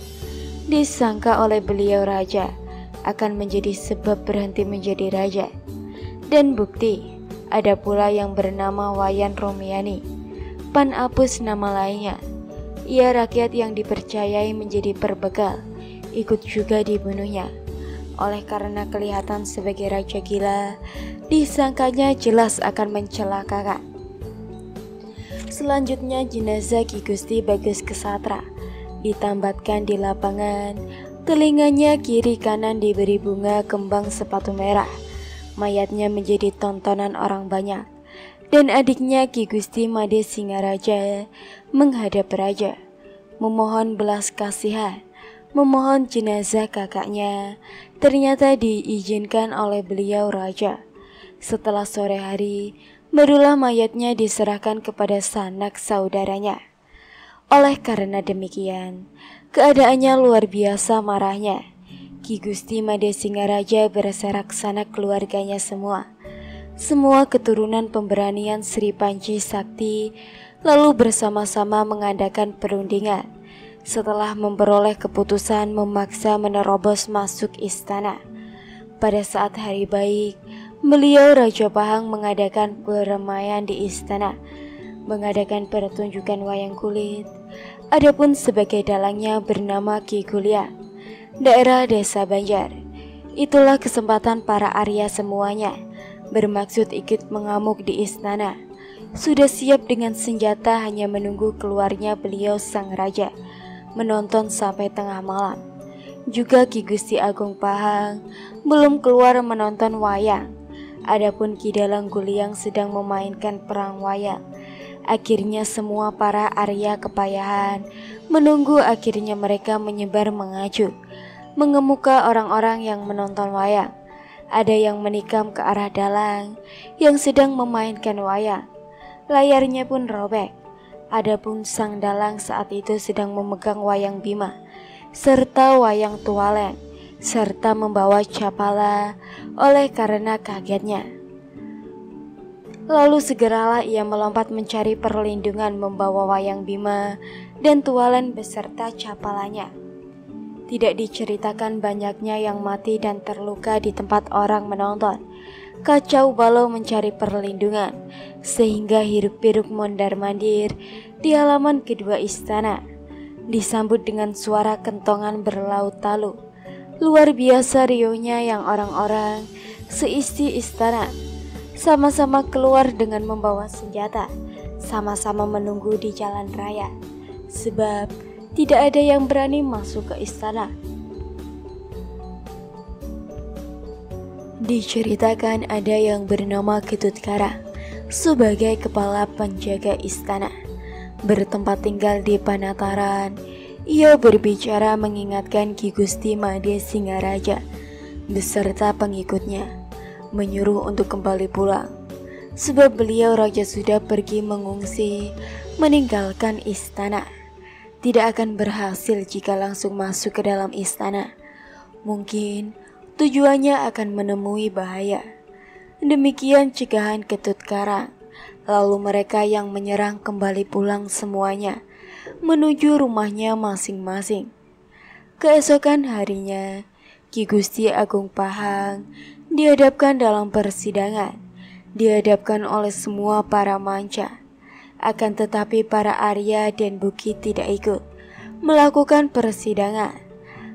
Speaker 1: disangka oleh beliau raja akan menjadi sebab berhenti menjadi raja. Dan bukti, ada pula yang bernama Wayan Romiani, Pan Apus nama lainnya. Ia rakyat yang dipercayai menjadi perbekal, ikut juga dibunuhnya. Oleh karena kelihatan sebagai raja gila, disangkanya jelas akan mencelakakan. Selanjutnya jenazah Ki Gusti Bagus Kesatra ditambatkan di lapangan, telinganya kiri kanan diberi bunga kembang sepatu merah. Mayatnya menjadi tontonan orang banyak, dan adiknya Ki Gusti Made Singaraja menghadap raja, memohon belas kasihan, memohon jenazah kakaknya. Ternyata diizinkan oleh beliau raja. Setelah sore hari, barulah mayatnya diserahkan kepada sanak saudaranya. Oleh karena demikian, keadaannya luar biasa marahnya. Ki Gusti Made Singaraja berserak sanak keluarganya semua keturunan pemberanian Sri Panji Sakti, lalu bersama-sama mengadakan perundingan. Setelah memperoleh keputusan memaksa menerobos masuk istana. Pada saat hari baik, beliau Raja Pahang mengadakan peramaian di istana, mengadakan pertunjukan wayang kulit. Adapun sebagai dalangnya bernama Ki Kulia, daerah Desa Banjar. Itulah kesempatan para Arya semuanya, bermaksud ikut mengamuk di istana. Sudah siap dengan senjata, hanya menunggu keluarnya beliau sang raja, menonton sampai tengah malam. Juga Ki Gusti Agung Pahang belum keluar menonton wayang. Adapun Ki Dalang Guliang sedang memainkan perang wayang. Akhirnya semua para Arya kepayahan menunggu akhirnya mereka menyebar mengajuk, mengemuka orang-orang yang menonton wayang. Ada yang menikam ke arah dalang yang sedang memainkan wayang. Layarnya pun robek. Adapun sang dalang saat itu sedang memegang wayang Bima serta wayang Tualen, serta membawa capala. Oleh karena kagetnya, lalu segeralah ia melompat mencari perlindungan, membawa wayang Bima dan Tualen beserta capalanya. Tidak diceritakan banyaknya yang mati dan terluka di tempat orang menonton. Kacau balau mencari perlindungan, sehingga hiruk-pikuk mondar-mandir di halaman kedua istana, disambut dengan suara kentongan berlaut talu. Luar biasa riuhnya yang orang-orang seisi istana sama-sama keluar dengan membawa senjata, sama-sama menunggu di jalan raya, sebab tidak ada yang berani masuk ke istana. Diceritakan ada yang bernama Ketut Karang sebagai kepala penjaga istana, bertempat tinggal di Panataran. Ia berbicara mengingatkan Ki Gusti Made Singaraja beserta pengikutnya, menyuruh untuk kembali pulang, sebab beliau raja sudah pergi mengungsi, meninggalkan istana. Tidak akan berhasil jika langsung masuk ke dalam istana. Mungkin tujuannya akan menemui bahaya. Demikian cegahan Ketut Karang. Lalu mereka yang menyerang kembali pulang semuanya, menuju rumahnya masing-masing. Keesokan harinya, Ki Gusti Agung Pahang dihadapkan dalam persidangan, dihadapkan oleh semua para manca. Akan tetapi para Arya dan Bukit tidak ikut melakukan persidangan.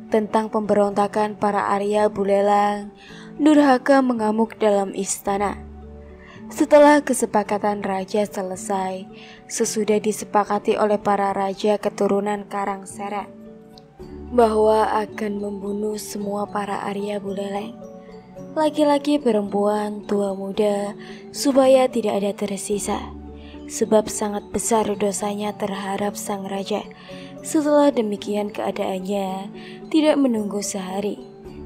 Speaker 1: Tentang pemberontakan para Arya Bulelang, durhaka mengamuk dalam istana. Setelah kesepakatan raja selesai, sesudah disepakati oleh para raja keturunan Karangseret bahwa akan membunuh semua para Arya Buleleng, laki-laki, perempuan, tua muda, supaya tidak ada tersisa, sebab sangat besar dosanya terhadap sang raja. Setelah demikian keadaannya tidak menunggu sehari,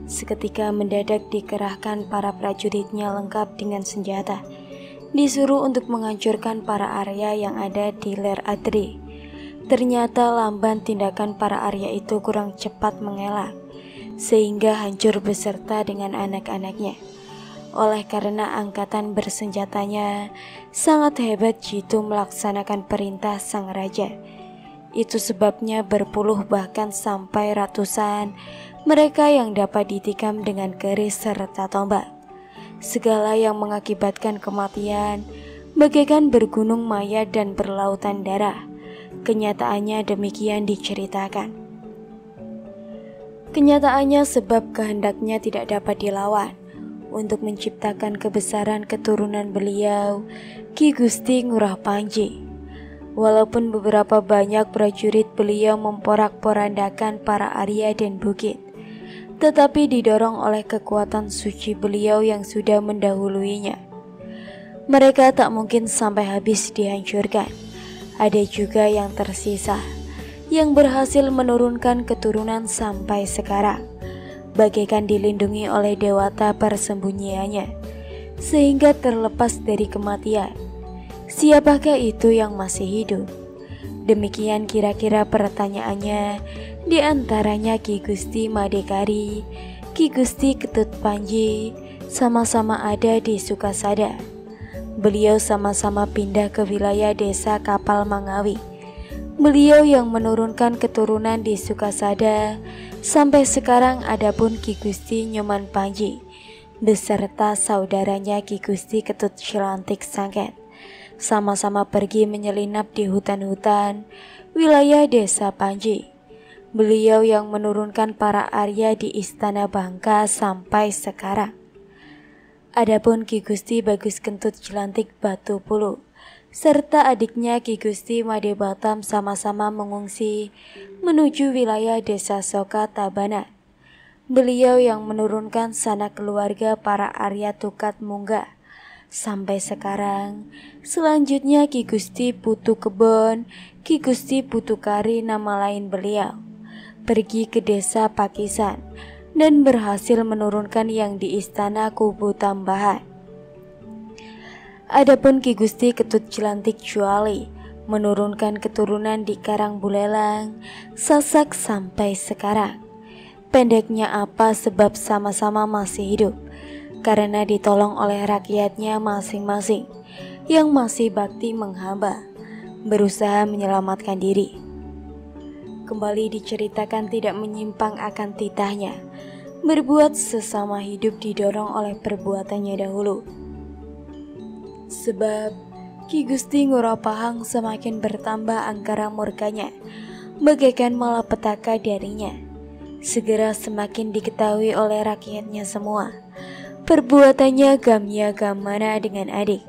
Speaker 1: seketika mendadak dikerahkan para prajuritnya lengkap dengan senjata, disuruh untuk menghancurkan para Arya yang ada di Ler Adri. Ternyata lamban tindakan para Arya itu kurang cepat mengelak, sehingga hancur beserta dengan anak-anaknya. Oleh karena angkatan bersenjatanya sangat hebat jitu melaksanakan perintah sang raja, Itu sebabnya berpuluh bahkan sampai ratusan mereka yang dapat ditikam dengan keris serta tombak. Segala yang mengakibatkan kematian bagaikan bergunung mayat dan berlautan darah. Kenyataannya demikian diceritakan. Kenyataannya sebab kehendaknya tidak dapat dilawan untuk menciptakan kebesaran keturunan beliau, Ki Gusti Ngurah Panji. Walaupun beberapa banyak prajurit beliau memporak-porandakan para Arya dan bukit, tetapi didorong oleh kekuatan suci beliau yang sudah mendahuluinya, mereka tak mungkin sampai habis dihancurkan. Ada juga yang tersisa, yang berhasil menurunkan keturunan sampai sekarang, bagaikan dilindungi oleh dewata persembunyiannya, sehingga terlepas dari kematian. Siapakah itu yang masih hidup? Demikian kira-kira pertanyaannya. Di antaranya Ki Gusti Madekari, Ki Gusti Ketut Panji sama-sama ada di Sukasada. Beliau sama-sama pindah ke wilayah desa Kapal Mangawi. Beliau yang menurunkan keturunan di Sukasada sampai sekarang. Adapun Ki Gusti Nyoman Panji beserta saudaranya Ki Gusti Ketut Cilantik Sangket sama-sama pergi menyelinap di hutan-hutan wilayah desa Panji. Beliau yang menurunkan para Arya di Istana Bangka sampai sekarang. Adapun Ki Gusti Bagus Kentut Cilantik Batu Pulu serta adiknya Ki Gusti Made Batam sama-sama mengungsi menuju wilayah desa Soka Tabanan. Beliau yang menurunkan sanak keluarga para Arya Tukat Mungga sampai sekarang. Selanjutnya Ki Gusti Putu Kebon, Ki Gusti Putu Kari nama lain beliau, pergi ke desa Pakisan dan berhasil menurunkan yang di Istana Kubu Tambahan. Adapun Ki Gusti Ketut Cilantik Cuali menurunkan keturunan di Karang Bulelang, Sasak sampai sekarang. Pendeknya apa? Sebab sama-sama masih hidup, karena ditolong oleh rakyatnya masing-masing yang masih bakti menghamba, berusaha menyelamatkan diri. Kembali diceritakan tidak menyimpang akan titahnya berbuat sesama hidup didorong oleh perbuatannya dahulu. Sebab Ki Gusti Ngurah Pahang semakin bertambah angkara murkanya, bagaikan malapetaka darinya segera semakin diketahui oleh rakyatnya semua. Perbuatannya gamya gamana dengan adik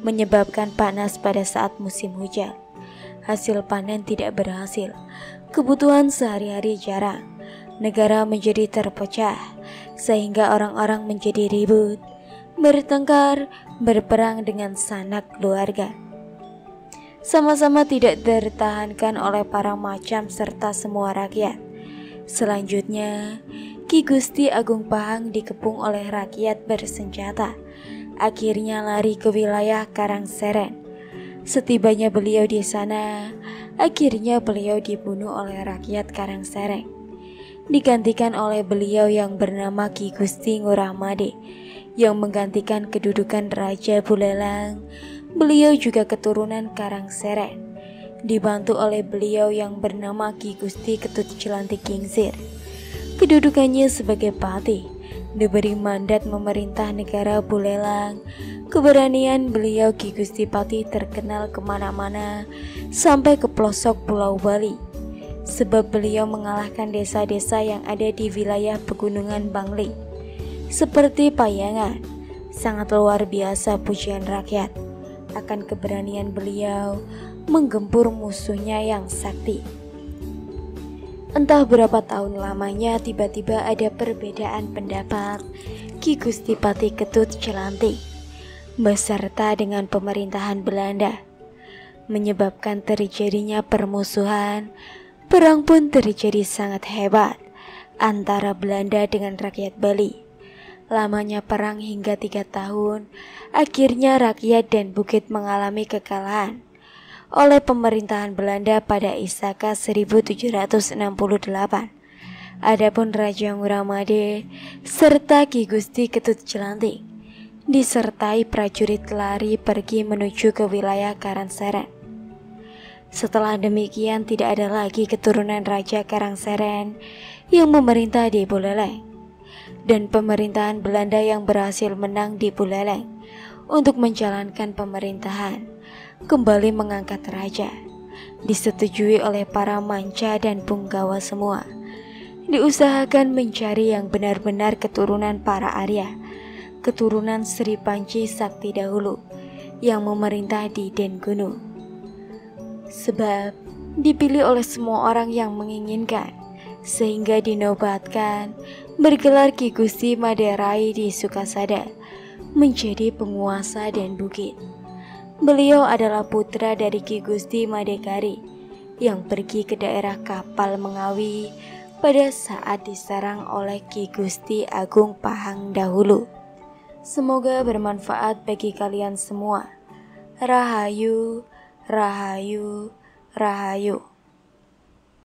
Speaker 1: menyebabkan panas pada saat musim hujan. Hasil panen tidak berhasil, kebutuhan sehari-hari jarang, negara menjadi terpecah, sehingga orang-orang menjadi ribut, bertengkar, berperang dengan sanak keluarga. Sama-sama tidak tertahankan oleh para macam serta semua rakyat. Selanjutnya, Ki Gusti Agung Pahang dikepung oleh rakyat bersenjata. Akhirnya lari ke wilayah Karangseren. Setibanya beliau di sana, akhirnya beliau dibunuh oleh rakyat Karangseren, digantikan oleh beliau yang bernama Ki Gusti Ngurah Made, yang menggantikan kedudukan Raja Bulelang. Beliau juga keturunan Karangseren, dibantu oleh beliau yang bernama Ki Gusti Ketut Cilantik Kingsir. Kedudukannya sebagai patih, diberi mandat memerintah negara Bulelang. Keberanian beliau Ki Gusti Patih terkenal kemana-mana sampai ke pelosok Pulau Bali, sebab beliau mengalahkan desa-desa yang ada di wilayah pegunungan Bangli seperti Payangan. Sangat luar biasa pujian rakyat akan keberanian beliau menggempur musuhnya yang sakti. Entah berapa tahun lamanya tiba-tiba ada perbedaan pendapat Ki Gusti Patih Ketut Cilantik beserta dengan pemerintahan Belanda, menyebabkan terjadinya permusuhan. Perang pun terjadi sangat hebat antara Belanda dengan rakyat Bali. Lamanya perang hingga 3 tahun. Akhirnya rakyat dan bukit mengalami kekalahan oleh pemerintahan Belanda pada Isaka 1768. Adapun Raja Ngurah Made serta Ki Gusti Ketut Cilantik disertai prajurit lari pergi menuju ke wilayah Karangseren. Setelah demikian tidak ada lagi keturunan Raja Karangseren yang memerintah di Buleleng, dan pemerintahan Belanda yang berhasil menang di Buleleng untuk menjalankan pemerintahan kembali mengangkat raja, disetujui oleh para manca dan punggawa semua. Diusahakan mencari yang benar-benar keturunan para Arya, keturunan Sri Panci Sakti dahulu yang memerintah di Dengunu. Sebab dipilih oleh semua orang yang menginginkan, sehingga dinobatkan bergelar Ki Gusti Maderai di Sukasada menjadi penguasa dan bukit. Beliau adalah putra dari Ki Gusti Madekari yang pergi ke daerah Kapal Mengawi pada saat diserang oleh Ki Gusti Agung Pahang dahulu. Semoga bermanfaat bagi kalian semua. Rahayu, Rahayu, Rahayu.